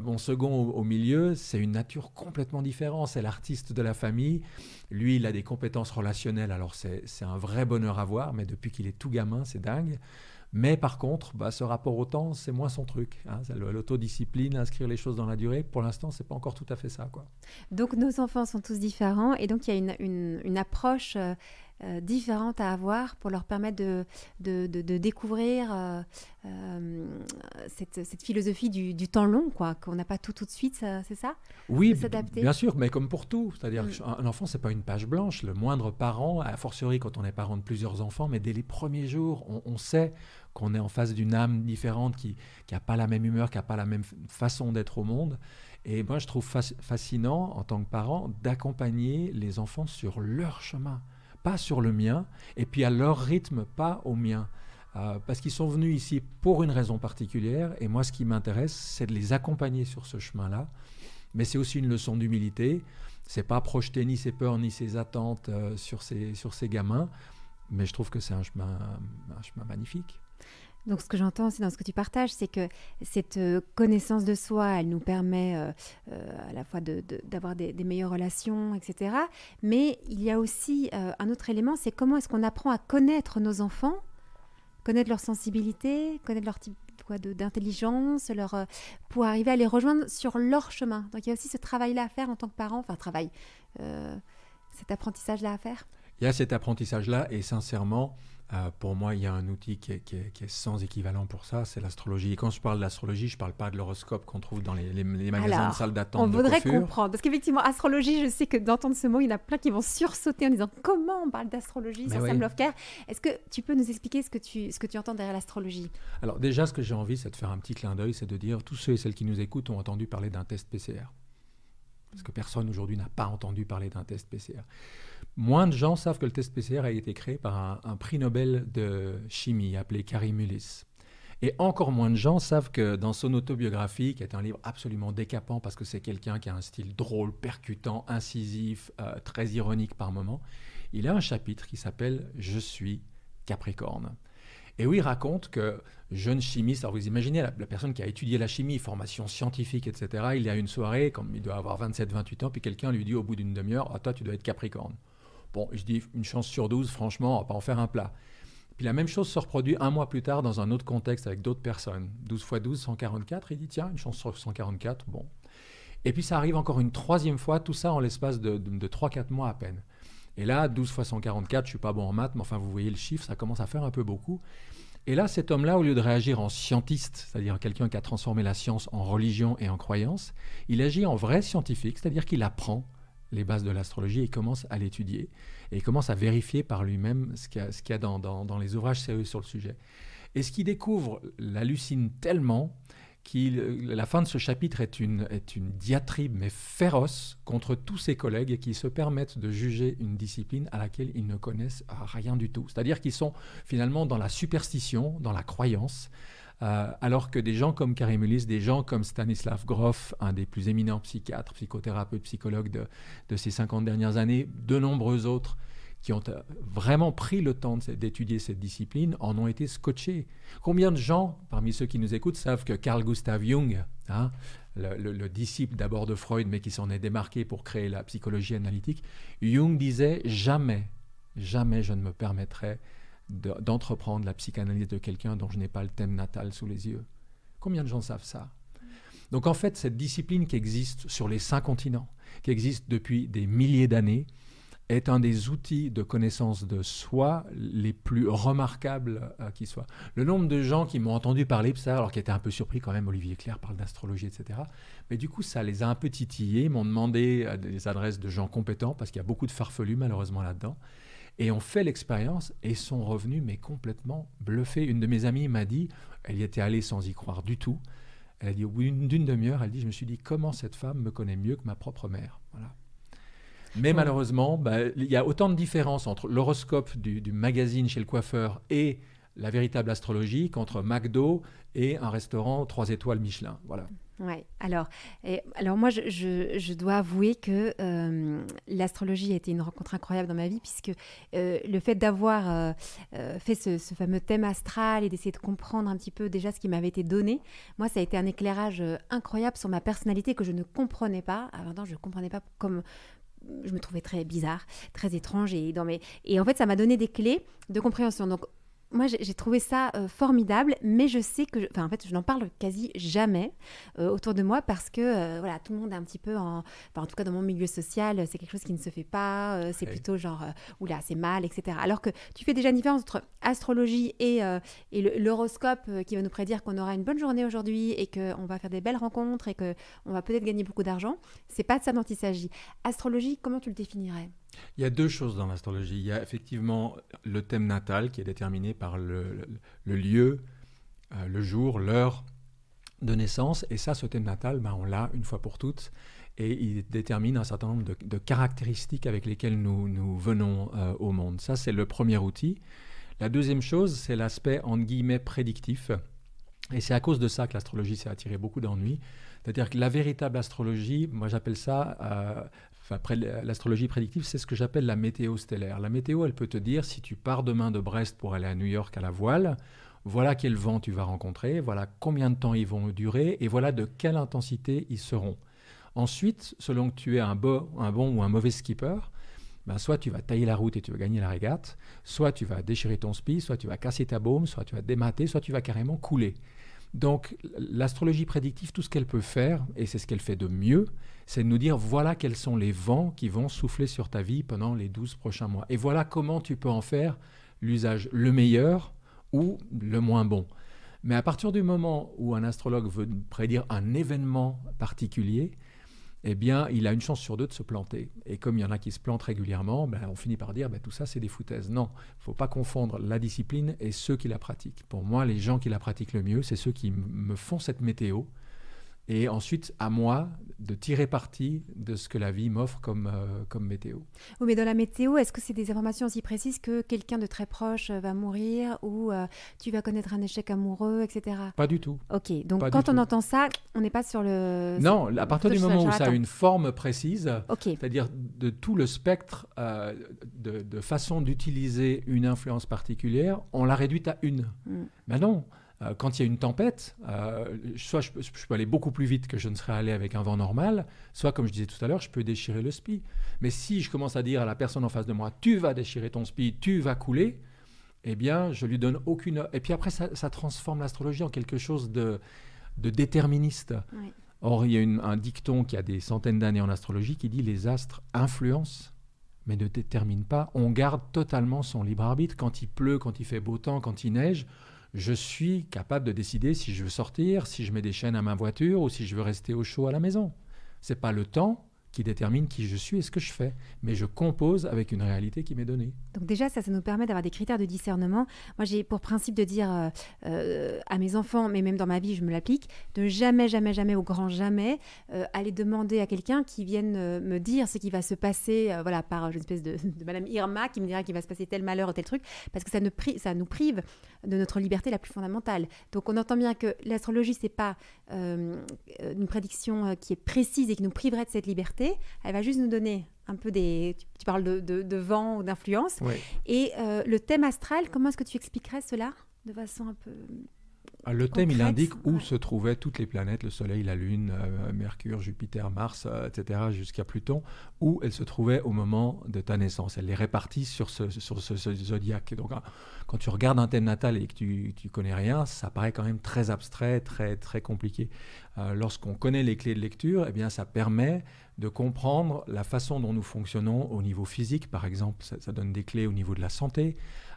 Mon second au milieu, c'est une nature complètement différente. C'est l'artiste de la famille. Lui, il a des compétences relationnelles. Alors c'est un vrai bonheur à voir, mais depuis qu'il est tout gamin, c'est dingue. Mais par contre, ce rapport au temps, c'est moins son truc. L'autodiscipline, inscrire les choses dans la durée, pour l'instant, c'est pas encore tout à fait ça, quoi. Donc nos enfants sont tous différents, et donc il y a une approche différente à avoir pour leur permettre de découvrir cette philosophie du temps long, quoi, qu'on n'a pas tout de suite, c'est ça? Oui, bien sûr, mais comme pour tout. C'est-à-dire qu'un enfant, c'est pas une page blanche. Le moindre parent, a fortiori quand on est parent de plusieurs enfants, mais dès les premiers jours, on sait qu'on est en face d'une âme différente qui n'a pas la même humeur, qui n'a pas la même façon d'être au monde. Et moi, je trouve fascinant, en tant que parent, d'accompagner les enfants sur leur chemin, pas sur le mien, et puis à leur rythme, pas au mien. Parce qu'ils sont venus ici pour une raison particulière, et moi, ce qui m'intéresse, c'est de les accompagner sur ce chemin-là, mais c'est aussi une leçon d'humilité. C'est pas projeter ni ses peurs ni ses attentes sur ces gamins, mais je trouve que c'est un chemin magnifique. Donc, ce que j'entends aussi dans ce que tu partages, c'est que cette connaissance de soi, elle nous permet à la fois d'avoir des meilleures relations, etc. Mais il y a aussi un autre élément, c'est comment est-ce qu'on apprend à connaître nos enfants, connaître leur sensibilité, connaître leur type d'intelligence, pour arriver à les rejoindre sur leur chemin. Donc, il y a aussi ce travail-là à faire en tant que parent, cet apprentissage-là à faire. Il y a cet apprentissage-là et sincèrement, pour moi, il y a un outil qui est sans équivalent pour ça, c'est l'astrologie. Et quand je parle d'astrologie, je ne parle pas de l'horoscope qu'on trouve dans les magasins de salles d'attente de coiffure. On voudrait comprendre, parce qu'effectivement, astrologie, je sais que d'entendre ce mot, il y en a plein qui vont sursauter en disant « Comment on parle d'astrologie sur Sam Lovecare ?» Est-ce que tu peux nous expliquer ce que tu entends derrière l'astrologie? Alors déjà, ce que j'ai envie, c'est de faire un petit clin d'œil, c'est de dire tous ceux et celles qui nous écoutent ont entendu parler d'un test PCR. Parce que personne aujourd'hui n'a pas entendu parler d'un test PCR. Moins de gens savent que le test PCR a été créé par un prix Nobel de chimie appelé Kary Mullis. Et encore moins de gens savent que dans son autobiographie, qui est un livre absolument décapant parce que c'est quelqu'un qui a un style drôle, percutant, incisif, très ironique par moments, il a un chapitre qui s'appelle « Je suis Capricorne ». Et où il raconte que jeune chimiste, alors vous imaginez la personne qui a étudié la chimie, formation scientifique, etc., il y a une soirée, comme il doit avoir 27-28 ans, puis quelqu'un lui dit au bout d'une demi-heure « Ah, toi, tu dois être Capricorne ». Bon, je dis une chance sur 12, franchement, on ne va pas en faire un plat. Puis la même chose se reproduit un mois plus tard dans un autre contexte avec d'autres personnes. 12 x 12, 144, il dit tiens, une chance sur 144, bon. Et puis ça arrive encore une troisième fois, tout ça en l'espace de 3-4 mois à peine. Et là, 12 x 144, je ne suis pas bon en maths, mais enfin vous voyez le chiffre, ça commence à faire un peu beaucoup. Et là, cet homme-là, au lieu de réagir en scientiste, c'est-à-dire quelqu'un qui a transformé la science en religion et en croyance, il agit en vrai scientifique, c'est-à-dire qu'il apprend les bases de l'astrologie et commence à l'étudier et commence à vérifier par lui-même ce qu'il y a dans les ouvrages sérieux sur le sujet. Et ce qu'il découvre l'hallucine tellement la fin de ce chapitre est une diatribe mais féroce contre tous ses collègues qui se permettent de juger une discipline à laquelle ils ne connaissent rien du tout. C'est-à-dire qu'ils sont finalement dans la superstition, dans la croyance, alors que des gens comme Kary Mullis, des gens comme Stanislav Grof, un des plus éminents psychiatres, psychothérapeutes, psychologues de ces 50 dernières années, de nombreux autres qui ont vraiment pris le temps d'étudier cette discipline, en ont été scotchés. Combien de gens, parmi ceux qui nous écoutent, savent que Carl Gustav Jung, le disciple d'abord de Freud, mais qui s'en est démarqué pour créer la psychologie analytique, Jung disait « Jamais, jamais je ne me permettrai d'entreprendre la psychanalyse de quelqu'un dont je n'ai pas le thème natal sous les yeux. » Combien de gens savent ça? Donc en fait, cette discipline qui existe sur les 5 continents, qui existe depuis des milliers d'années, est un des outils de connaissance de soi les plus remarquables qui soient. Le nombre de gens qui m'ont entendu parler de ça, alors qu'ils étaient un peu surpris quand même, Olivier Clerc parle d'astrologie, etc. Mais du coup, ça les a un peu titillés, m'ont demandé des adresses de gens compétents, parce qu'il y a beaucoup de farfelus malheureusement là-dedans. Et ont fait l'expérience et sont revenus, mais complètement bluffés. Une de mes amies m'a dit, elle y était allée sans y croire du tout, elle a dit au bout d'une demi-heure, elle dit, je me suis dit, comment cette femme me connaît mieux que ma propre mère? Voilà. Mais malheureusement, il y a autant de différences entre l'horoscope du magazine chez le coiffeur et la véritable astrologie qu'entre McDo et un restaurant 3 étoiles Michelin. Voilà. Ouais. Alors moi, je dois avouer que l'astrologie a été une rencontre incroyable dans ma vie, puisque le fait d'avoir fait ce fameux thème astral et d'essayer de comprendre un petit peu déjà ce qui m'avait été donné, moi, ça a été un éclairage incroyable sur ma personnalité que je ne comprenais pas. À 20 ans, je ne comprenais pas comme... Je me trouvais très bizarre, très étrange. Et en fait, ça m'a donné des clés de compréhension. Donc, moi, j'ai trouvé ça formidable, mais je sais que... en fait, je n'en parle quasi jamais autour de moi parce que, voilà, tout le monde est un petit peu en tout cas, dans mon milieu social, c'est quelque chose qui ne se fait pas. C'est plutôt genre, oula, c'est mal, etc. Alors que tu fais déjà une différence entre astrologie et l'horoscope qui va nous prédire qu'on aura une bonne journée aujourd'hui et qu'on va faire des belles rencontres et qu'on va peut-être gagner beaucoup d'argent. C'est pas de ça dont il s'agit. Astrologie, comment tu le définirais ? Il y a 2 choses dans l'astrologie. Il y a effectivement le thème natal qui est déterminé par le lieu, le jour, l'heure de naissance. Et ça, ce thème natal, on l'a une fois pour toutes. Et il détermine un certain nombre de caractéristiques avec lesquelles nous venons au monde. Ça, c'est le premier outil. La deuxième chose, c'est l'aspect, entre guillemets, prédictif. Et c'est à cause de ça que l'astrologie s'est attiré beaucoup d'ennuis. C'est-à-dire que la véritable astrologie, moi j'appelle ça, après l'astrologie prédictive, c'est ce que j'appelle la météo stellaire. La météo, elle peut te dire, si tu pars demain de Brest pour aller à New York à la voile, voilà quel vent tu vas rencontrer, voilà combien de temps ils vont durer, et voilà de quelle intensité ils seront. Ensuite, selon que tu es un bon ou un mauvais skipper, ben soit tu vas tailler la route et tu vas gagner la régate, soit tu vas déchirer ton spi, soit tu vas casser ta baume, soit tu vas démater, soit tu vas carrément couler. Donc l'astrologie prédictive, tout ce qu'elle peut faire, et c'est ce qu'elle fait de mieux, c'est de nous dire voilà quels sont les vents qui vont souffler sur ta vie pendant les 12 prochains mois. Et voilà comment tu peux en faire l'usage le meilleur ou le moins bon. Mais à partir du moment où un astrologue veut prédire un événement particulier, eh bien, il a une chance sur deux de se planter. Et comme il y en a qui se plantent régulièrement, on finit par dire tout ça, c'est des foutaises. Non, il ne faut pas confondre la discipline et ceux qui la pratiquent. Pour moi, les gens qui la pratiquent le mieux, c'est ceux qui me font cette météo. Et ensuite, à moi de tirer parti de ce que la vie m'offre comme météo. Oui, mais dans la météo, est-ce que c'est des informations aussi précises que quelqu'un de très proche va mourir ou tu vas connaître un échec amoureux, etc. Pas du tout. Ok, donc quand on entend ça, on n'est pas sur le... Non, à partir du moment où ça a une forme précise, okay. C'est-à-dire de tout le spectre de façon d'utiliser une influence particulière, on l'a réduite à une. Mais non. Quand il y a une tempête, soit je peux aller beaucoup plus vite que je ne serais allé avec un vent normal, soit, comme je disais tout à l'heure, je peux déchirer le spi. Mais si je commence à dire à la personne en face de moi, tu vas déchirer ton spi, tu vas couler, eh bien, je lui donne aucune... Et puis après, ça transforme l'astrologie en quelque chose de déterministe. Oui. Or, il y a un dicton qui a des centaines d'années en astrologie qui dit « les astres influencent, mais ne déterminent pas ». On garde totalement son libre arbitre. Quand il pleut, quand il fait beau temps, quand il neige... Je suis capable de décider si je veux sortir, si je mets des chaînes à ma voiture ou si je veux rester au chaud à la maison. Ce n'est pas le temps qui détermine qui je suis et ce que je fais, mais je compose avec une réalité qui m'est donnée. Donc déjà, ça nous permet d'avoir des critères de discernement. Moi, j'ai pour principe de dire à mes enfants, mais même dans ma vie, je me l'applique, de jamais, jamais, jamais, au grand jamais, aller demander à quelqu'un qui vienne me dire ce qui va se passer, par une espèce de Madame Irma qui me dira qu'il va se passer tel malheur ou tel truc, parce que ça nous prive de notre liberté la plus fondamentale. Donc on entend bien que l'astrologie, c'est pas une prédiction qui est précise et qui nous priverait de cette liberté. Elle va juste nous donner un peu tu parles de vent ou d'influence. Oui. Et le thème astral, comment est-ce que tu expliquerais cela de façon un peu le thème, concrète, il indique où se trouvaient toutes les planètes, le Soleil, la Lune, Mercure, Jupiter, Mars, etc., jusqu'à Pluton, où elles se trouvaient au moment de ta naissance. Elle les répartit sur ce zodiaque. Donc, quand tu regardes un thème natal et que tu connais rien, ça paraît quand même très abstrait, très, très compliqué. Lorsqu'on connaît les clés de lecture, eh bien, ça permet de comprendre la façon dont nous fonctionnons au niveau physique, par exemple. Ça donne des clés au niveau de la santé,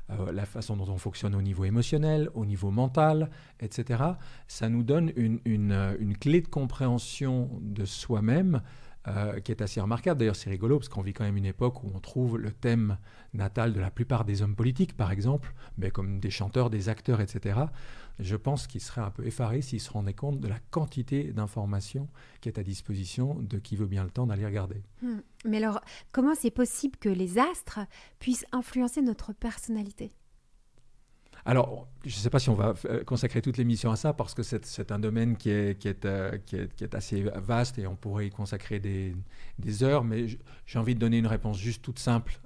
la façon dont on fonctionne au niveau émotionnel, au niveau mental, etc. Ça nous donne une clé de compréhension de soi-même qui est assez remarquable. D'ailleurs, c'est rigolo parce qu'on vit quand même une époque où on trouve le thème natal de la plupart des hommes politiques, par exemple, mais comme des chanteurs, des acteurs, etc. Je pense qu'ils seraient un peu effarés s'ils se rendaient compte de la quantité d'informations qui est à disposition de qui veut bien le temps d'aller regarder. Mais alors, comment c'est possible que les astres puissent influencer notre personnalité ? Alors, je ne sais pas si on va consacrer toute l'émission à ça parce que c'est un domaine qui est assez vaste et on pourrait y consacrer des heures, mais j'ai envie de donner une réponse juste toute simple.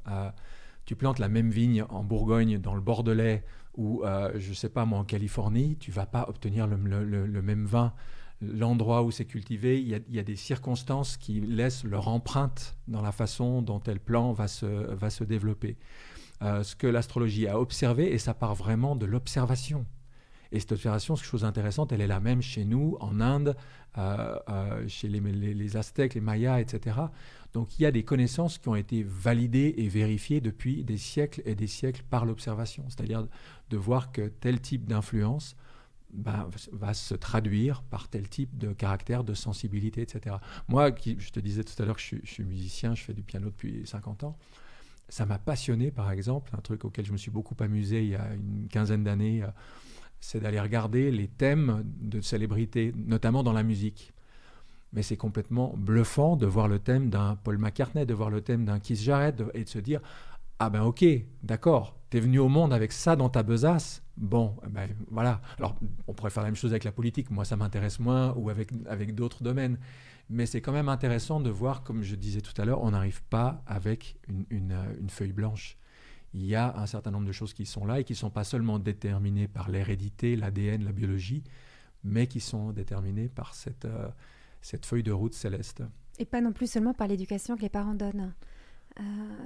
Tu plantes la même vigne en Bourgogne, dans le Bordelais ou, je ne sais pas moi, en Californie, tu ne vas pas obtenir le même vin. L'endroit où c'est cultivé, il y a des circonstances qui laissent leur empreinte dans la façon dont tel plant va se développer. Ce que l'astrologie a observé, et ça part vraiment de l'observation. Et cette observation, c'est une chose intéressante, elle est la même chez nous, en Inde, chez les Aztèques, les Mayas, etc. Donc il y a des connaissances qui ont été validées et vérifiées depuis des siècles et des siècles par l'observation. C'est-à-dire de voir que tel type d'influence va se traduire par tel type de caractère, de sensibilité, etc. Moi, je te disais tout à l'heure que je suis musicien, je fais du piano depuis 50 ans. Ça m'a passionné, par exemple, un truc auquel je me suis beaucoup amusé il y a une quinzaine d'années, c'est d'aller regarder les thèmes de célébrités, notamment dans la musique. Mais c'est complètement bluffant de voir le thème d'un Paul McCartney, de voir le thème d'un Keith Jarrett et de se dire Ah ben ok, d'accord, t'es venu au monde avec ça dans ta besace. Bon, ben voilà. Alors, on pourrait faire la même chose avec la politique. Moi, ça m'intéresse moins, ou avec d'autres domaines. Mais c'est quand même intéressant de voir, comme je disais tout à l'heure, on n'arrive pas avec une feuille blanche. Il y a un certain nombre de choses qui sont là et qui ne sont pas seulement déterminées par l'hérédité, l'ADN, la biologie, mais qui sont déterminées par cette feuille de route céleste. Et pas non plus seulement par l'éducation que les parents donnent.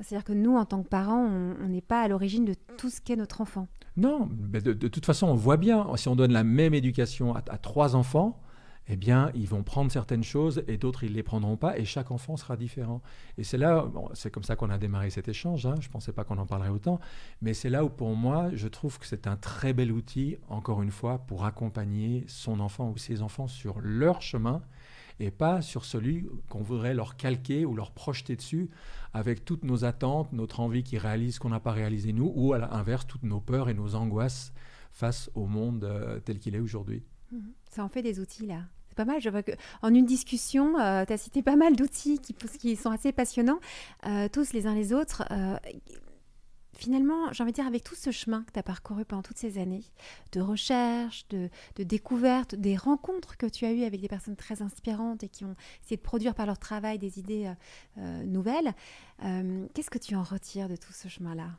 C'est-à-dire que nous, en tant que parents, on n'est pas à l'origine de tout ce qu'est notre enfant. Non, mais de toute façon, on voit bien, si on donne la même éducation à 3 enfants, eh bien, ils vont prendre certaines choses et d'autres, ils ne les prendront pas, et chaque enfant sera différent. Et c'est là, bon, c'est comme ça qu'on a démarré cet échange, hein, je ne pensais pas qu'on en parlerait autant, mais c'est là où, pour moi, je trouve que c'est un très bel outil, encore une fois, pour accompagner son enfant ou ses enfants sur leur chemin, et pas sur celui qu'on voudrait leur calquer ou leur projeter dessus avec toutes nos attentes, notre envie qu'ils réalisent ce qu'on n'a pas réalisé nous, ou à l'inverse, toutes nos peurs et nos angoisses face au monde tel qu'il est aujourd'hui. Ça en fait des outils, là. C'est pas mal. Je vois qu'en une discussion, tu as cité pas mal d'outils qui sont assez passionnants, tous les uns les autres. Finalement, j'ai envie de dire, avec tout ce chemin que tu as parcouru pendant toutes ces années, de recherche, de découverte, des rencontres que tu as eues avec des personnes très inspirantes et qui ont essayé de produire par leur travail des idées nouvelles, qu'est-ce que tu en retires de tout ce chemin-là ?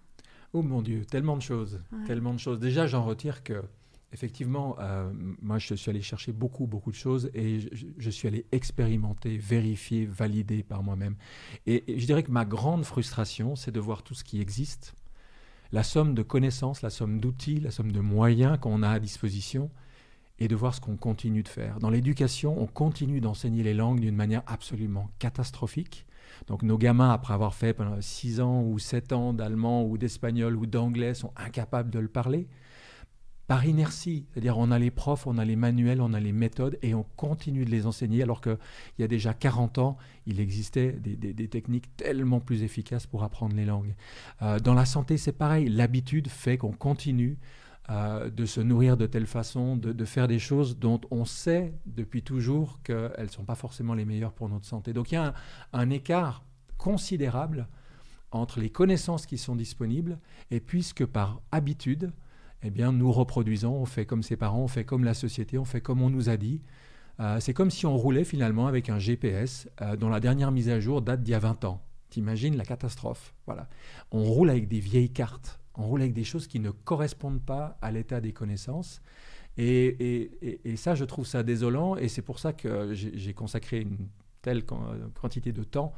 Oh mon Dieu, tellement de choses, tellement de choses. Déjà, j'en retire que, effectivement, moi, je suis allé chercher beaucoup de choses et je suis allé expérimenter, vérifier, valider par moi-même. Et je dirais que ma grande frustration, c'est de voir tout ce qui existe, la somme de connaissances, la somme d'outils, la somme de moyens qu'on a à disposition, et de voir ce qu'on continue de faire. Dans l'éducation, on continue d'enseigner les langues d'une manière absolument catastrophique. Donc nos gamins, après avoir fait pendant 6 ans ou 7 ans d'allemand ou d'espagnol ou d'anglais, sont incapables de le parler. Par inertie, c'est-à-dire on a les profs, on a les manuels, on a les méthodes et on continue de les enseigner alors qu'il y a déjà 40 ans, il existait des techniques tellement plus efficaces pour apprendre les langues. Dans la santé, c'est pareil, l'habitude fait qu'on continue de se nourrir de telle façon, de faire des choses dont on sait depuis toujours qu'elles ne sont pas forcément les meilleures pour notre santé. Donc il y a un écart considérable entre les connaissances qui sont disponibles et puisque par habitude, eh bien, nous reproduisons, on fait comme ses parents, on fait comme la société, on fait comme on nous a dit. C'est comme si on roulait finalement avec un GPS dont la dernière mise à jour date d'il y a 20 ans. T'imagines la catastrophe. Voilà. On roule avec des vieilles cartes, on roule avec des choses qui ne correspondent pas à l'état des connaissances. Et ça, je trouve ça désolant et c'est pour ça que j'ai consacré une telle quantité de temps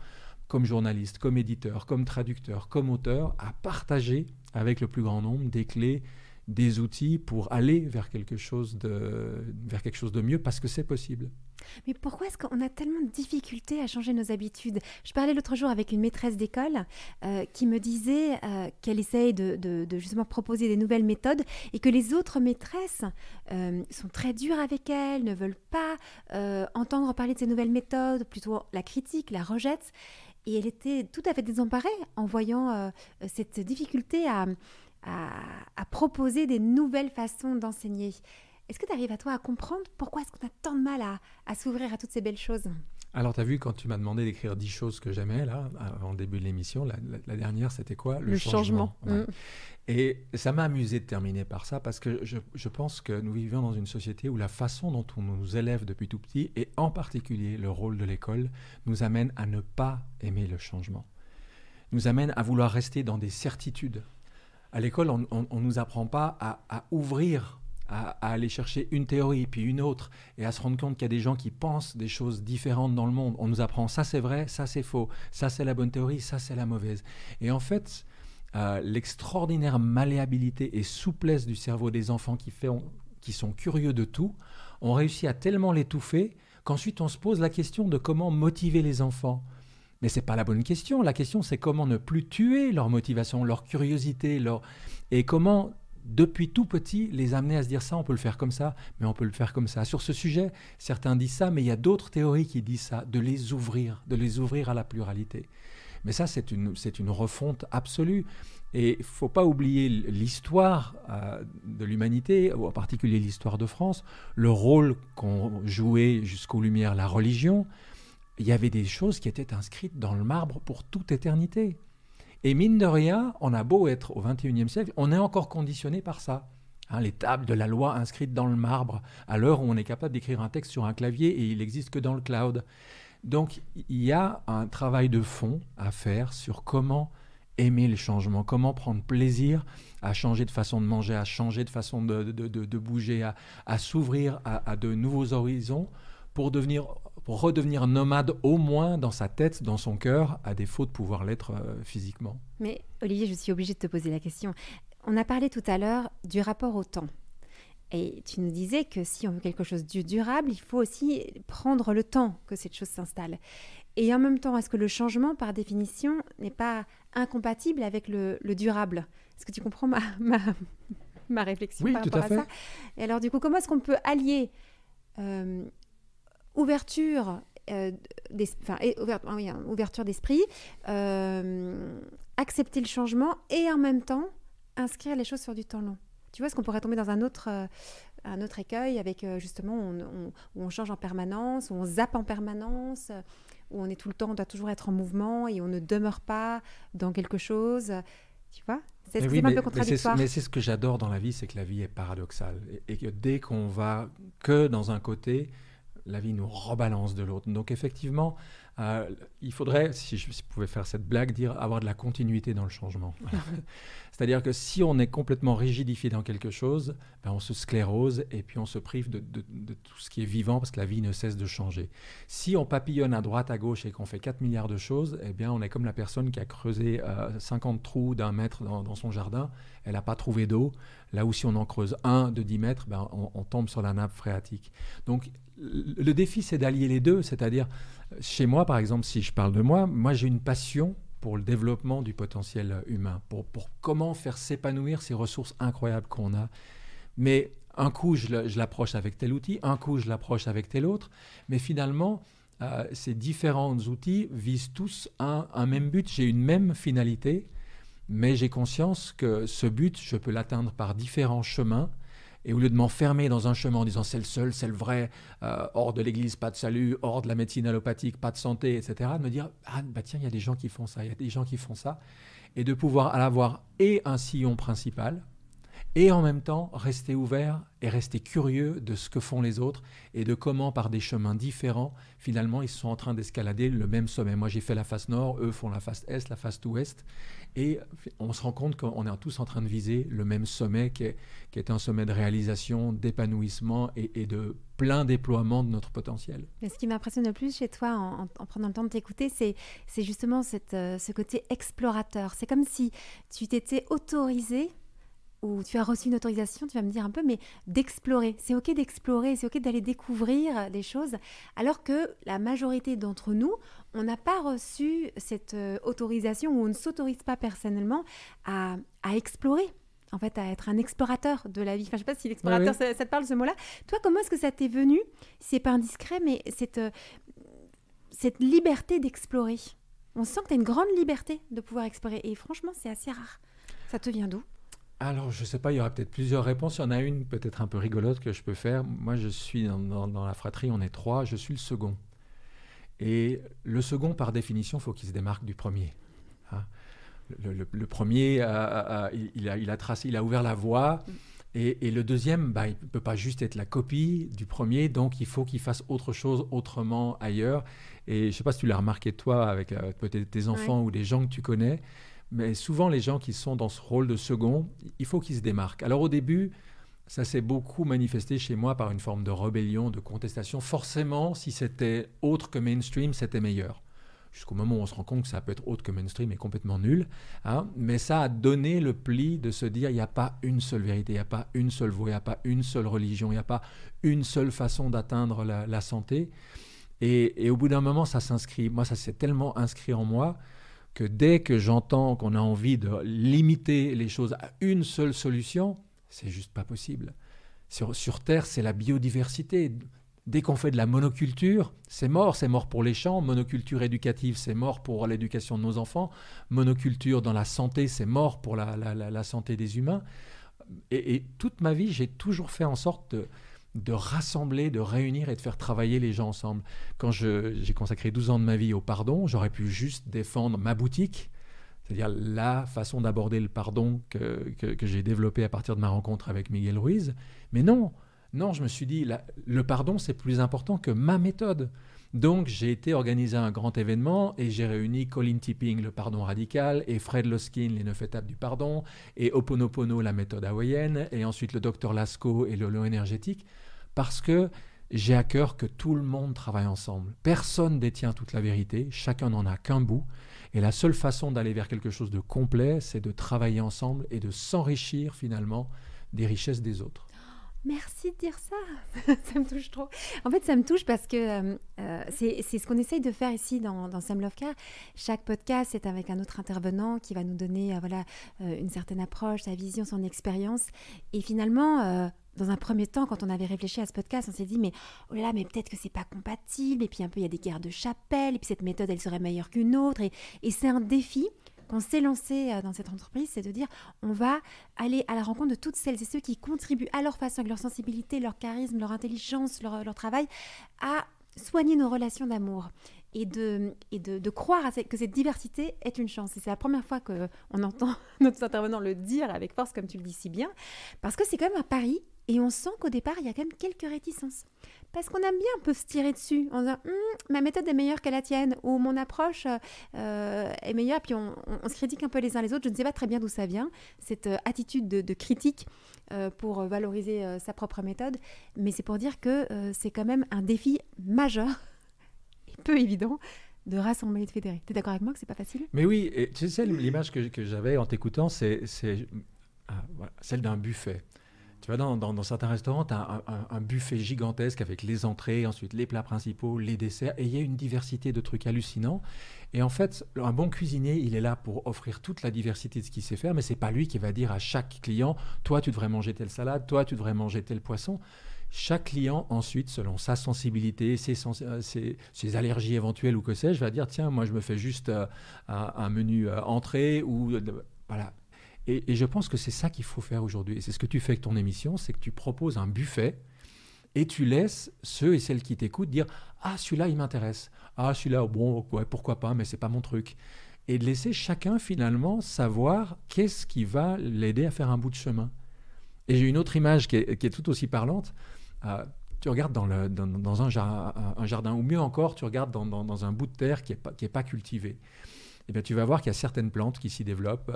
comme journaliste, comme éditeur, comme traducteur, comme auteur, à partager avec le plus grand nombre des clés, des outils pour aller vers quelque chose de mieux, parce que c'est possible. Mais pourquoi est-ce qu'on a tellement de difficultés à changer nos habitudes ? Je parlais l'autre jour avec une maîtresse d'école qui me disait qu'elle essaye de justement proposer des nouvelles méthodes et que les autres maîtresses sont très dures avec elle, ne veulent pas entendre parler de ces nouvelles méthodes, plutôt la critiquent, la rejettent. Et elle était tout à fait désemparée en voyant cette difficulté à proposer des nouvelles façons d'enseigner. Est-ce que tu arrives à toi à comprendre pourquoi est-ce qu'on a tant de mal à s'ouvrir à toutes ces belles choses ? Alors, tu as vu, quand tu m'as demandé d'écrire 10 choses que j'aimais, là, avant le début de l'émission, la dernière, c'était quoi ? Le changement. Ouais. Et ça m'a amusé de terminer par ça, parce que je pense que nous vivons dans une société où la façon dont on nous élève depuis tout petit, et en particulier le rôle de l'école, nous amène à ne pas aimer le changement. Nous amène à vouloir rester dans des certitudes. À l'école, on ne nous apprend pas à ouvrir, à aller chercher une théorie, puis une autre, et à se rendre compte qu'il y a des gens qui pensent des choses différentes dans le monde. On nous apprend ça c'est vrai, ça c'est faux, ça c'est la bonne théorie, ça c'est la mauvaise. Et en fait, l'extraordinaire malléabilité et souplesse du cerveau des enfants qui sont curieux de tout, on réussit à tellement l'étouffer qu'ensuite on se pose la question de comment motiver les enfants. Mais ce n'est pas la bonne question. La question, c'est comment ne plus tuer leur motivation, leur curiosité, et comment, depuis tout petit, les amener à se dire ça, on peut le faire comme ça, mais on peut le faire comme ça. Sur ce sujet, certains disent ça, mais il y a d'autres théories qui disent ça, de les ouvrir à la pluralité. Mais ça, c'est une refonte absolue. Et il ne faut pas oublier l'histoire de l'humanité, ou en particulier l'histoire de France, le rôle qu'ont joué jusqu'aux Lumières la religion. Il y avait des choses qui étaient inscrites dans le marbre pour toute éternité. Et mine de rien, on a beau être au XXIe siècle, on est encore conditionné par ça. Hein, les tables de la loi inscrites dans le marbre, à l'heure où on est capable d'écrire un texte sur un clavier et il n'existe que dans le cloud. Donc, il y a un travail de fond à faire sur comment aimer le changement, comment prendre plaisir à changer de façon de manger, à changer de façon de bouger, à s'ouvrir à de nouveaux horizons pour redevenir nomade au moins dans sa tête, dans son cœur, à défaut de pouvoir l'être physiquement. Mais Olivier, je suis obligée de te poser la question. On a parlé tout à l'heure du rapport au temps. Et tu nous disais que si on veut quelque chose de durable, il faut aussi prendre le temps que cette chose s'installe. Et en même temps, est-ce que le changement, par définition, n'est pas incompatible avec le durable? Est-ce que tu comprends ma réflexion par rapport à ça? Et alors, du coup, comment est-ce qu'on peut allier ouverture d'esprit, accepter le changement et en même temps inscrire les choses sur du temps long? Tu vois, est-ce qu'on pourrait tomber dans un autre écueil avec justement où on change en permanence, où on zappe en permanence, où on est tout le temps, on doit toujours être en mouvement et on ne demeure pas dans quelque chose. Tu vois, c'est un peu contradictoire. Mais c'est ce que j'adore dans la vie, c'est que la vie est paradoxale et que dès qu'on va que dans un côté, la vie nous rebalance de l'autre. Donc effectivement, il faudrait, si je pouvais faire cette blague, dire avoir de la continuité dans le changement. C'est-à-dire que si on est complètement rigidifié dans quelque chose, on se sclérose et puis on se prive de tout ce qui est vivant parce que la vie ne cesse de changer. Si on papillonne à droite, à gauche et qu'on fait 4 milliards de choses, eh bien on est comme la personne qui a creusé 50 trous d'1 mètre dans son jardin. Elle n'a pas trouvé d'eau. Là où si on en creuse un de 10 mètres, on tombe sur la nappe phréatique. Donc le défi, c'est d'allier les deux. C'est-à-dire, chez moi, par exemple, si je parle de moi j'ai une passion pour le développement du potentiel humain, pour comment faire s'épanouir ces ressources incroyables qu'on a. Mais un coup, je l'approche avec tel outil, un coup, je l'approche avec tel autre. Mais finalement, ces différents outils visent tous un même but. J'ai une même finalité, mais j'ai conscience que ce but, je peux l'atteindre par différents chemins. Et au lieu de m'enfermer dans un chemin en disant c'est le seul, c'est le vrai, hors de l'église, pas de salut, hors de la médecine allopathique, pas de santé, etc., de me dire tiens, il y a des gens qui font ça, il y a des gens qui font ça, et de pouvoir avoir et un sillon principal, et en même temps rester ouvert et rester curieux de ce que font les autres et de comment, par des chemins différents, finalement, ils sont en train d'escalader le même sommet. Moi, j'ai fait la face nord, eux font la face est, la face ouest, et on se rend compte qu'on est tous en train de viser le même sommet qui est un sommet de réalisation, d'épanouissement et de plein déploiement de notre potentiel. Mais ce qui m'impressionne le plus chez toi, en prenant le temps de t'écouter, c'est justement ce côté explorateur. C'est comme si tu t'étais autorisé, ou tu as reçu une autorisation, tu vas me dire un peu, mais d'explorer. C'est OK d'explorer, c'est OK d'aller découvrir des choses, alors que la majorité d'entre nous, on n'a pas reçu cette autorisation, ou on ne s'autorise pas personnellement à explorer, en fait, à être un explorateur de la vie. Enfin, je ne sais pas si l'explorateur, oui. Ça te parle, ce mot-là. Toi, comment est-ce que ça t'est venu, si c'est pas indiscret, mais cette liberté d'explorer? On sent que tu as une grande liberté de pouvoir explorer, et franchement, c'est assez rare. Ça te vient d'où? Alors, je ne sais pas, il y aura peut-être plusieurs réponses. Il y en a une peut-être un peu rigolote que je peux faire. Moi, je suis dans la fratrie, on est 3, je suis le second. Et le second, par définition, il faut qu'il se démarque du premier. Hein, le premier, il a tracé, il a ouvert la voie. Et le deuxième, il ne peut pas juste être la copie du premier, donc il faut qu'il fasse autre chose autrement ailleurs. Et je ne sais pas si tu l'as remarqué toi avec peut-être tes enfants ou des gens que tu connais. Mais souvent, les gens qui sont dans ce rôle de second, il faut qu'ils se démarquent. Alors au début, ça s'est beaucoup manifesté chez moi par une forme de rébellion, de contestation. Forcément, si c'était autre que mainstream, c'était meilleur. Jusqu'au moment où on se rend compte que ça peut être autre que mainstream et complètement nul. Hein. Mais ça a donné le pli de se dire il n'y a pas une seule vérité, il n'y a pas une seule voie, il n'y a pas une seule religion, il n'y a pas une seule façon d'atteindre la santé. Et au bout d'un moment, ça s'inscrit. Moi, ça s'est tellement inscrit en moi que dès que j'entends qu'on a envie de limiter les choses à une seule solution, c'est juste pas possible. Sur Terre, c'est la biodiversité. Dès qu'on fait de la monoculture, c'est mort pour les champs. Monoculture éducative, c'est mort pour l'éducation de nos enfants. Monoculture dans la santé, c'est mort pour la santé des humains. Et toute ma vie, j'ai toujours fait en sorte de rassembler, de réunir et de faire travailler les gens ensemble. Quand j'ai consacré 12 ans de ma vie au pardon, j'aurais pu juste défendre ma boutique. C'est-à-dire la façon d'aborder le pardon que j'ai développée à partir de ma rencontre avec Miguel Ruiz. Mais non, je me suis dit, le pardon, c'est plus important que ma méthode. Donc, j'ai été organiser un grand événement et j'ai réuni Colin Tipping, le pardon radical, et Fred Loskin, les 9 étapes du pardon, et Ho'oponopono, la méthode hawaïenne, et ensuite le Dr Lascaux et le lot énergétique, parce que j'ai à cœur que tout le monde travaille ensemble. Personne détient toute la vérité, chacun n'en a qu'un bout, et la seule façon d'aller vers quelque chose de complet, c'est de travailler ensemble et de s'enrichir finalement des richesses des autres. Merci de dire ça, ça me touche trop. En fait, ça me touche parce que c'est ce qu'on essaye de faire ici dans Some Love Care. Chaque podcast, c'est avec un autre intervenant qui va nous donner une certaine approche, sa vision, son expérience. Et finalement, dans un premier temps, quand on avait réfléchi à ce podcast, on s'est dit, mais oh là là, mais peut-être que c'est pas compatible. Et puis un peu, il y a des guerres de chapelle. Et puis cette méthode, elle serait meilleure qu'une autre. Et c'est un défi qu'on s'est lancé dans cette entreprise, c'est de dire on va aller à la rencontre de toutes celles et ceux qui contribuent à leur façon, avec leur sensibilité, leur charisme, leur intelligence, leur travail, à soigner nos relations d'amour et de croire que cette diversité est une chance. Et c'est la première fois qu'on entend notre intervenant le dire avec force, comme tu le dis si bien, parce que c'est quand même un pari. Et on sent qu'au départ, il y a quand même quelques réticences. Parce qu'on aime bien un peu se tirer dessus en disant ma méthode est meilleure que la tienne ou mon approche est meilleure. Puis on se critique un peu les uns les autres. Je ne sais pas très bien d'où ça vient, cette attitude de critique pour valoriser sa propre méthode. Mais c'est pour dire que c'est quand même un défi majeur et peu évident de rassembler et de fédérer. Tu es d'accord avec moi que c'est pas facile ? Mais oui, et tu sais, l'image que j'avais en t'écoutant, c'est voilà, celle d'un buffet. Tu vois, dans certains restaurants, tu as un buffet gigantesque avec les entrées, ensuite les plats principaux, les desserts, et il y a une diversité de trucs hallucinants. Et en fait, un bon cuisinier, il est là pour offrir toute la diversité de ce qu'il sait faire, mais ce n'est pas lui qui va dire à chaque client « toi, tu devrais manger telle salade, toi, tu devrais manger tel poisson ». Chaque client, ensuite, selon sa sensibilité, ses allergies éventuelles ou que sais-je, va dire « tiens, moi, je me fais juste un menu entrée » ou voilà. Et je pense que c'est ça qu'il faut faire aujourd'hui. Et c'est ce que tu fais avec ton émission, c'est que tu proposes un buffet et tu laisses ceux et celles qui t'écoutent dire « Ah, celui-là, il m'intéresse. Ah, celui-là, bon, ouais, pourquoi pas, mais c'est pas mon truc. » Et de laisser chacun, finalement, savoir qu'est-ce qui va l'aider à faire un bout de chemin. Et j'ai une autre image qui est tout aussi parlante. Tu regardes dans un jardin, ou mieux encore, tu regardes dans un bout de terre qui est pas cultivé. Eh bien, tu vas voir qu'il y a certaines plantes qui s'y développent.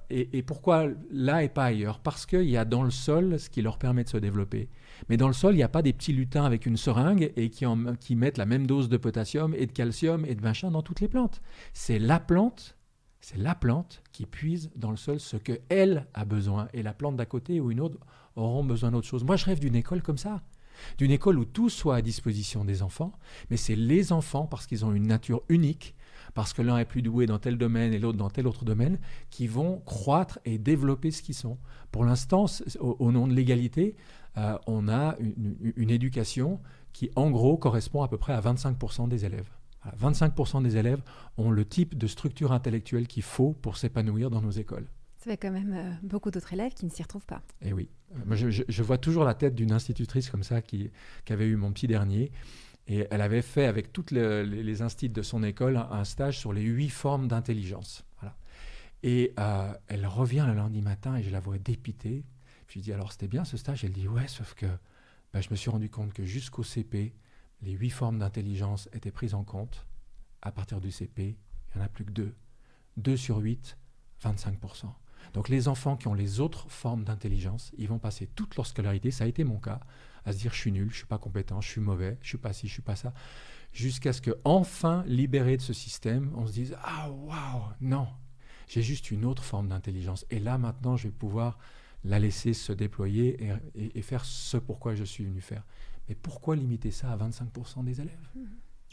Et pourquoi là et pas ailleurs ? Parce qu'il y a dans le sol ce qui leur permet de se développer. Mais dans le sol, il n'y a pas des petits lutins avec une seringue et qui mettent la même dose de potassium et de calcium et de machin dans toutes les plantes. C'est la plante qui puise dans le sol ce qu'elle a besoin. Et la plante d'à côté ou une autre auront besoin d'autre chose. Moi, je rêve d'une école comme ça. D'une école où tout soit à disposition des enfants. Mais c'est les enfants, parce qu'ils ont une nature unique, parce que l'un est plus doué dans tel domaine et l'autre dans tel autre domaine, qui vont croître et développer ce qu'ils sont. Pour l'instant, au nom de l'égalité, on a une éducation qui, en gros, correspond à peu près à 25% des élèves. Voilà, 25% des élèves ont le type de structure intellectuelle qu'il faut pour s'épanouir dans nos écoles. Ça fait quand même beaucoup d'autres élèves qui ne s'y retrouvent pas. Et oui. Moi, je vois toujours la tête d'une institutrice comme ça qui avait eu mon petit dernier. Et elle avait fait avec toutes les instituts de son école un stage sur les 8 formes d'intelligence. Voilà. Et elle revient le lundi matin et je la vois dépitée. Je lui dis alors c'était bien ce stage ? Elle dit ouais, sauf que je me suis rendu compte que jusqu'au CP, les 8 formes d'intelligence étaient prises en compte. À partir du CP, il n'y en a plus que 2. 2 sur 8, 25%. Donc les enfants qui ont les autres formes d'intelligence, ils vont passer toute leur scolarité, ça a été mon cas, à se dire je suis nul, je suis pas compétent, je suis mauvais, je suis pas ci, je suis pas ça, jusqu'à ce que enfin libérés de ce système, on se dise ah waouh, non, j'ai juste une autre forme d'intelligence et là maintenant je vais pouvoir la laisser se déployer et faire ce pourquoi je suis venu faire. Mais pourquoi limiter ça à 25% des élèves ?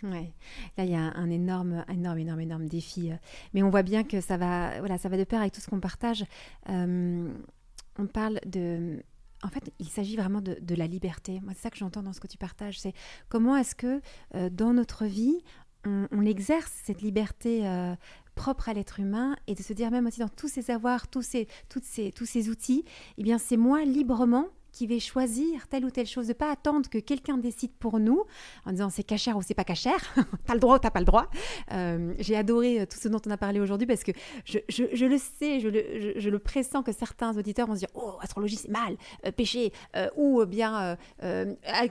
Ouais. Là, il y a un énorme défi. Mais on voit bien que ça va de pair avec tout ce qu'on partage. On parle de... En fait, il s'agit vraiment de la liberté. Moi, c'est ça que j'entends dans ce que tu partages. C'est comment est-ce que dans notre vie, on exerce cette liberté propre à l'être humain et de se dire même aussi dans tous ces savoirs, tous ces outils, eh bien, c'est moi librement esquiver, choisir telle ou telle chose, de ne pas attendre que quelqu'un décide pour nous, en disant c'est cachère ou c'est pas cachère, t'as le droit ou t'as pas le droit. J'ai adoré tout ce dont on a parlé aujourd'hui parce que je le sais, je le pressens que certains auditeurs vont se dire « Oh, astrologie, c'est mal, péché, ou bien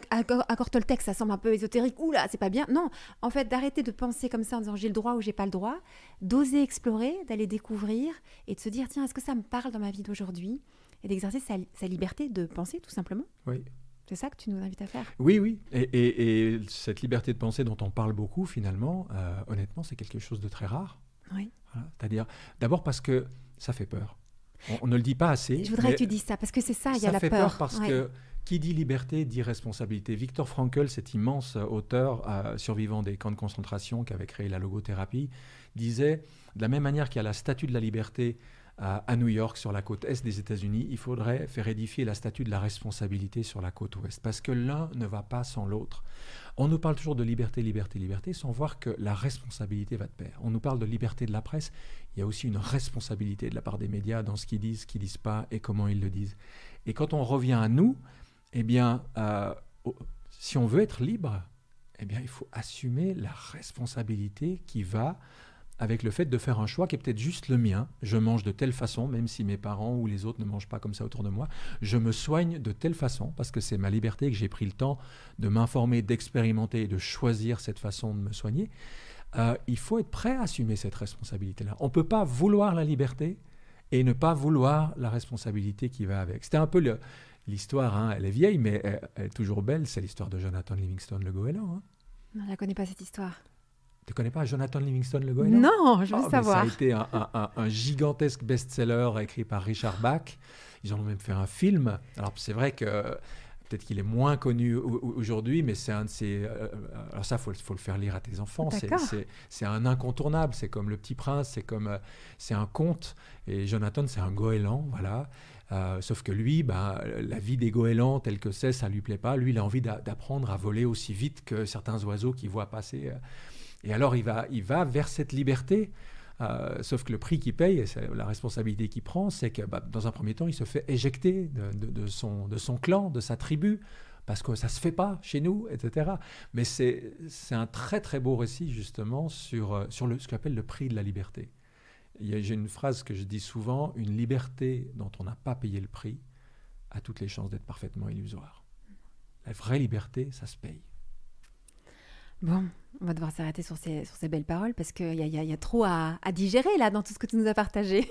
accord Toltec, ça semble un peu ésotérique, ou là, c'est pas bien. » Non, en fait, d'arrêter de penser comme ça en disant « J'ai le droit ou j'ai pas le droit », d'oser explorer, d'aller découvrir et de se dire « Tiens, est-ce que ça me parle dans ma vie d'aujourd'hui ?» et d'exercer sa liberté de penser, tout simplement. Oui. C'est ça que tu nous invites à faire. Oui, oui. Et cette liberté de penser dont on parle beaucoup, finalement, honnêtement, c'est quelque chose de très rare. Oui. Voilà. C'est-à-dire, d'abord parce que ça fait peur. On ne le dit pas assez. Je voudrais que tu dises ça, parce que c'est ça, il y a la peur. Ça fait peur parce que qui dit liberté dit responsabilité. Viktor Frankl, cet immense auteur survivant des camps de concentration qui avait créé la logothérapie, disait, de la même manière qu'il y a la statue de la liberté à New York, sur la côte est des États-Unis, il faudrait faire édifier la statue de la responsabilité sur la côte ouest, parce que l'un ne va pas sans l'autre. On nous parle toujours de liberté, liberté, liberté, sans voir que la responsabilité va de pair. On nous parle de liberté de la presse, il y a aussi une responsabilité de la part des médias dans ce qu'ils disent pas et comment ils le disent. Et quand on revient à nous, eh bien, si on veut être libre, eh bien, il faut assumer la responsabilité qui va avec le fait de faire un choix qui est peut-être juste le mien. Je mange de telle façon, même si mes parents ou les autres ne mangent pas comme ça autour de moi. Je me soigne de telle façon, parce que c'est ma liberté, que j'ai pris le temps de m'informer, d'expérimenter et de choisir cette façon de me soigner. Il faut être prêt à assumer cette responsabilité-là. On ne peut pas vouloir la liberté et ne pas vouloir la responsabilité qui va avec. C'était un peu l'histoire, hein, elle est vieille, mais elle est toujours belle. C'est l'histoire de Jonathan Livingstone le Goéland. Hein. Non, je ne la connais pas, cette histoire. Tu ne connais pas Jonathan Livingstone le Goéland? Non, je veux savoir. Ça a été un gigantesque best-seller écrit par Richard Bach. Ils en ont même fait un film. Alors c'est vrai que peut-être qu'il est moins connu aujourd'hui, mais c'est un de ces... alors ça, faut le faire lire à tes enfants. C'est un incontournable. C'est comme Le Petit Prince, c'est un conte. Et Jonathan, c'est un goéland, voilà. Sauf que lui, la vie des goélands telle que c'est, ça ne lui plaît pas. Lui, il a envie d'apprendre à voler aussi vite que certains oiseaux qu'il voit passer... Et alors, il va vers cette liberté, sauf que le prix qu'il paye, et la responsabilité qu'il prend, c'est que dans un premier temps, il se fait éjecter de son clan, de sa tribu, parce que ça ne se fait pas chez nous, etc. Mais c'est un très, très beau récit, justement, sur ce qu'on appelle le prix de la liberté. J'ai une phrase que je dis souvent, une liberté dont on n'a pas payé le prix a toutes les chances d'être parfaitement illusoire. La vraie liberté, ça se paye. Bon, on va devoir s'arrêter sur ces belles paroles parce qu'il y a trop à digérer là dans tout ce que tu nous as partagé.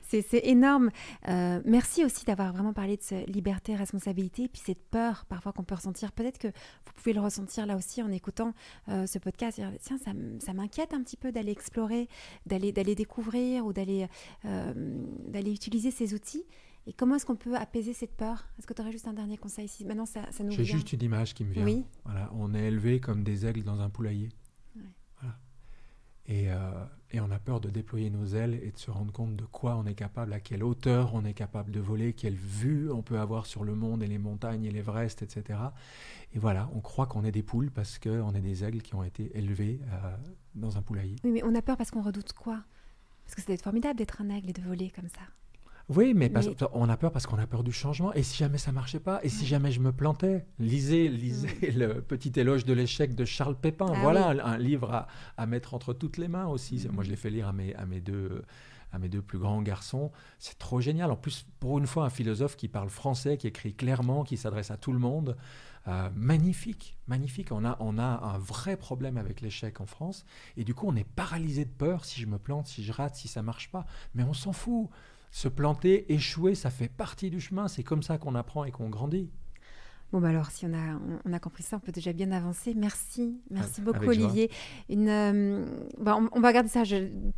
C'est énorme. Merci aussi d'avoir vraiment parlé de cette liberté, responsabilité, et puis cette peur parfois qu'on peut ressentir. Peut-être que vous pouvez le ressentir là aussi en écoutant ce podcast. Tiens, ça m'inquiète un petit peu d'aller explorer, d'aller découvrir ou d'aller utiliser ces outils. Et comment est-ce qu'on peut apaiser cette peur? Est-ce que tu aurais juste un dernier conseil ici? Maintenant, ça nous vient. J'ai juste une image qui me vient. Oui. Voilà, on est élevé comme des aigles dans un poulailler. Ouais. Voilà. Et on a peur de déployer nos ailes et de se rendre compte de quoi on est capable, à quelle hauteur on est capable de voler, quelle vue on peut avoir sur le monde et les montagnes et l'Everest, etc. Et voilà, on croit qu'on est des poules parce qu'on est des aigles qui ont été élevés dans un poulailler. Oui, mais on a peur parce qu'on redoute quoi? Parce que ça doit être formidable d'être un aigle et de voler comme ça. Oui, mais on a peur parce qu'on a peur du changement. Et si jamais ça ne marchait pas? Et si jamais je me plantais? Lisez le petit éloge de l'échec de Charles Pépin. Voilà, oui. Un livre à mettre entre toutes les mains aussi. Moi, je l'ai fait lire à mes deux plus grands garçons. C'est trop génial. En plus, pour une fois, un philosophe qui parle français, qui écrit clairement, qui s'adresse à tout le monde. Magnifique, magnifique. On a un vrai problème avec l'échec en France. Et du coup, on est paralysé de peur si je me plante, si je rate, si ça ne marche pas. Mais on s'en fout. Se planter, échouer, ça fait partie du chemin. C'est comme ça qu'on apprend et qu'on grandit. Bon, alors, si on a compris ça, on peut déjà bien avancer. Merci beaucoup, Olivier. On va garder ça.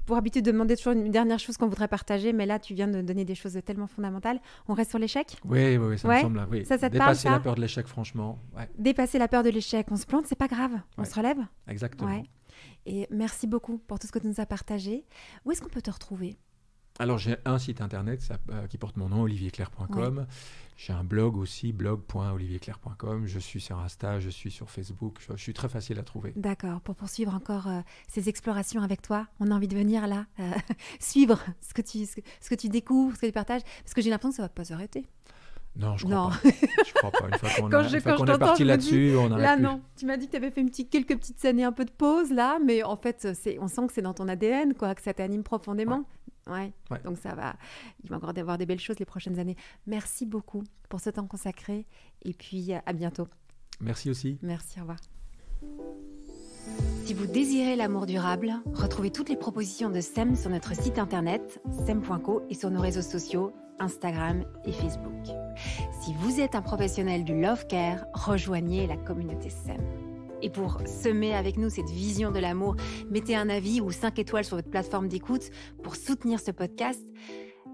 Pour habitude de demander toujours une dernière chose qu'on voudrait partager, mais là, tu viens de donner des choses tellement fondamentales. On reste sur l'échec? Oui, ça me semble. Oui. Ça te parle, Dépasser la peur de l'échec, franchement. Ouais. Dépasser la peur de l'échec. On se plante, c'est pas grave. On se relève. Exactement. Ouais. Et merci beaucoup pour tout ce que tu nous as partagé. Où est-ce qu'on peut te retrouver? Alors, j'ai un site internet qui porte mon nom, olivierclair.com. Ouais. J'ai un blog aussi, blog.olivierclair.com. Je suis sur Insta, je suis sur Facebook. Je suis très facile à trouver. D'accord. Pour poursuivre encore ces explorations avec toi, on a envie de venir là, suivre ce que tu découvres, ce que tu partages, parce que j'ai l'impression que ça ne va pas s'arrêter. Non, je Non. crois pas. Je crois pas. Une fois qu'on Quand est parti là-dessus, on là, n'arrête plus. non. Tu m'as dit que tu avais fait quelques petites années un peu de pause, là, mais en fait, on sent que c'est dans ton ADN, quoi, que ça t'anime profondément. Ouais. Donc ça va. Il va encore y avoir des belles choses les prochaines années. Merci beaucoup pour ce temps consacré. Et puis, à bientôt. Merci aussi. Merci, au revoir. Si vous désirez l'amour durable, retrouvez toutes les propositions de SEM sur notre site internet, sem.co, et sur nos réseaux sociaux, Instagram et Facebook. Si vous êtes un professionnel du Love Care, rejoignez la communauté SEM. Et pour semer avec nous cette vision de l'amour, mettez un avis ou 5 étoiles sur votre plateforme d'écoute pour soutenir ce podcast.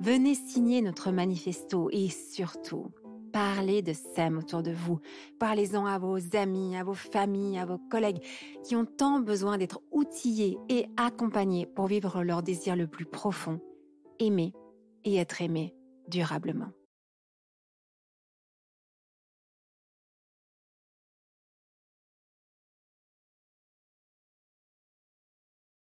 Venez signer notre manifesto et surtout, parlez de SEM autour de vous. Parlez-en à vos amis, à vos familles, à vos collègues qui ont tant besoin d'être outillés et accompagnés pour vivre leur désir le plus profond, aimer et être aimé durablement.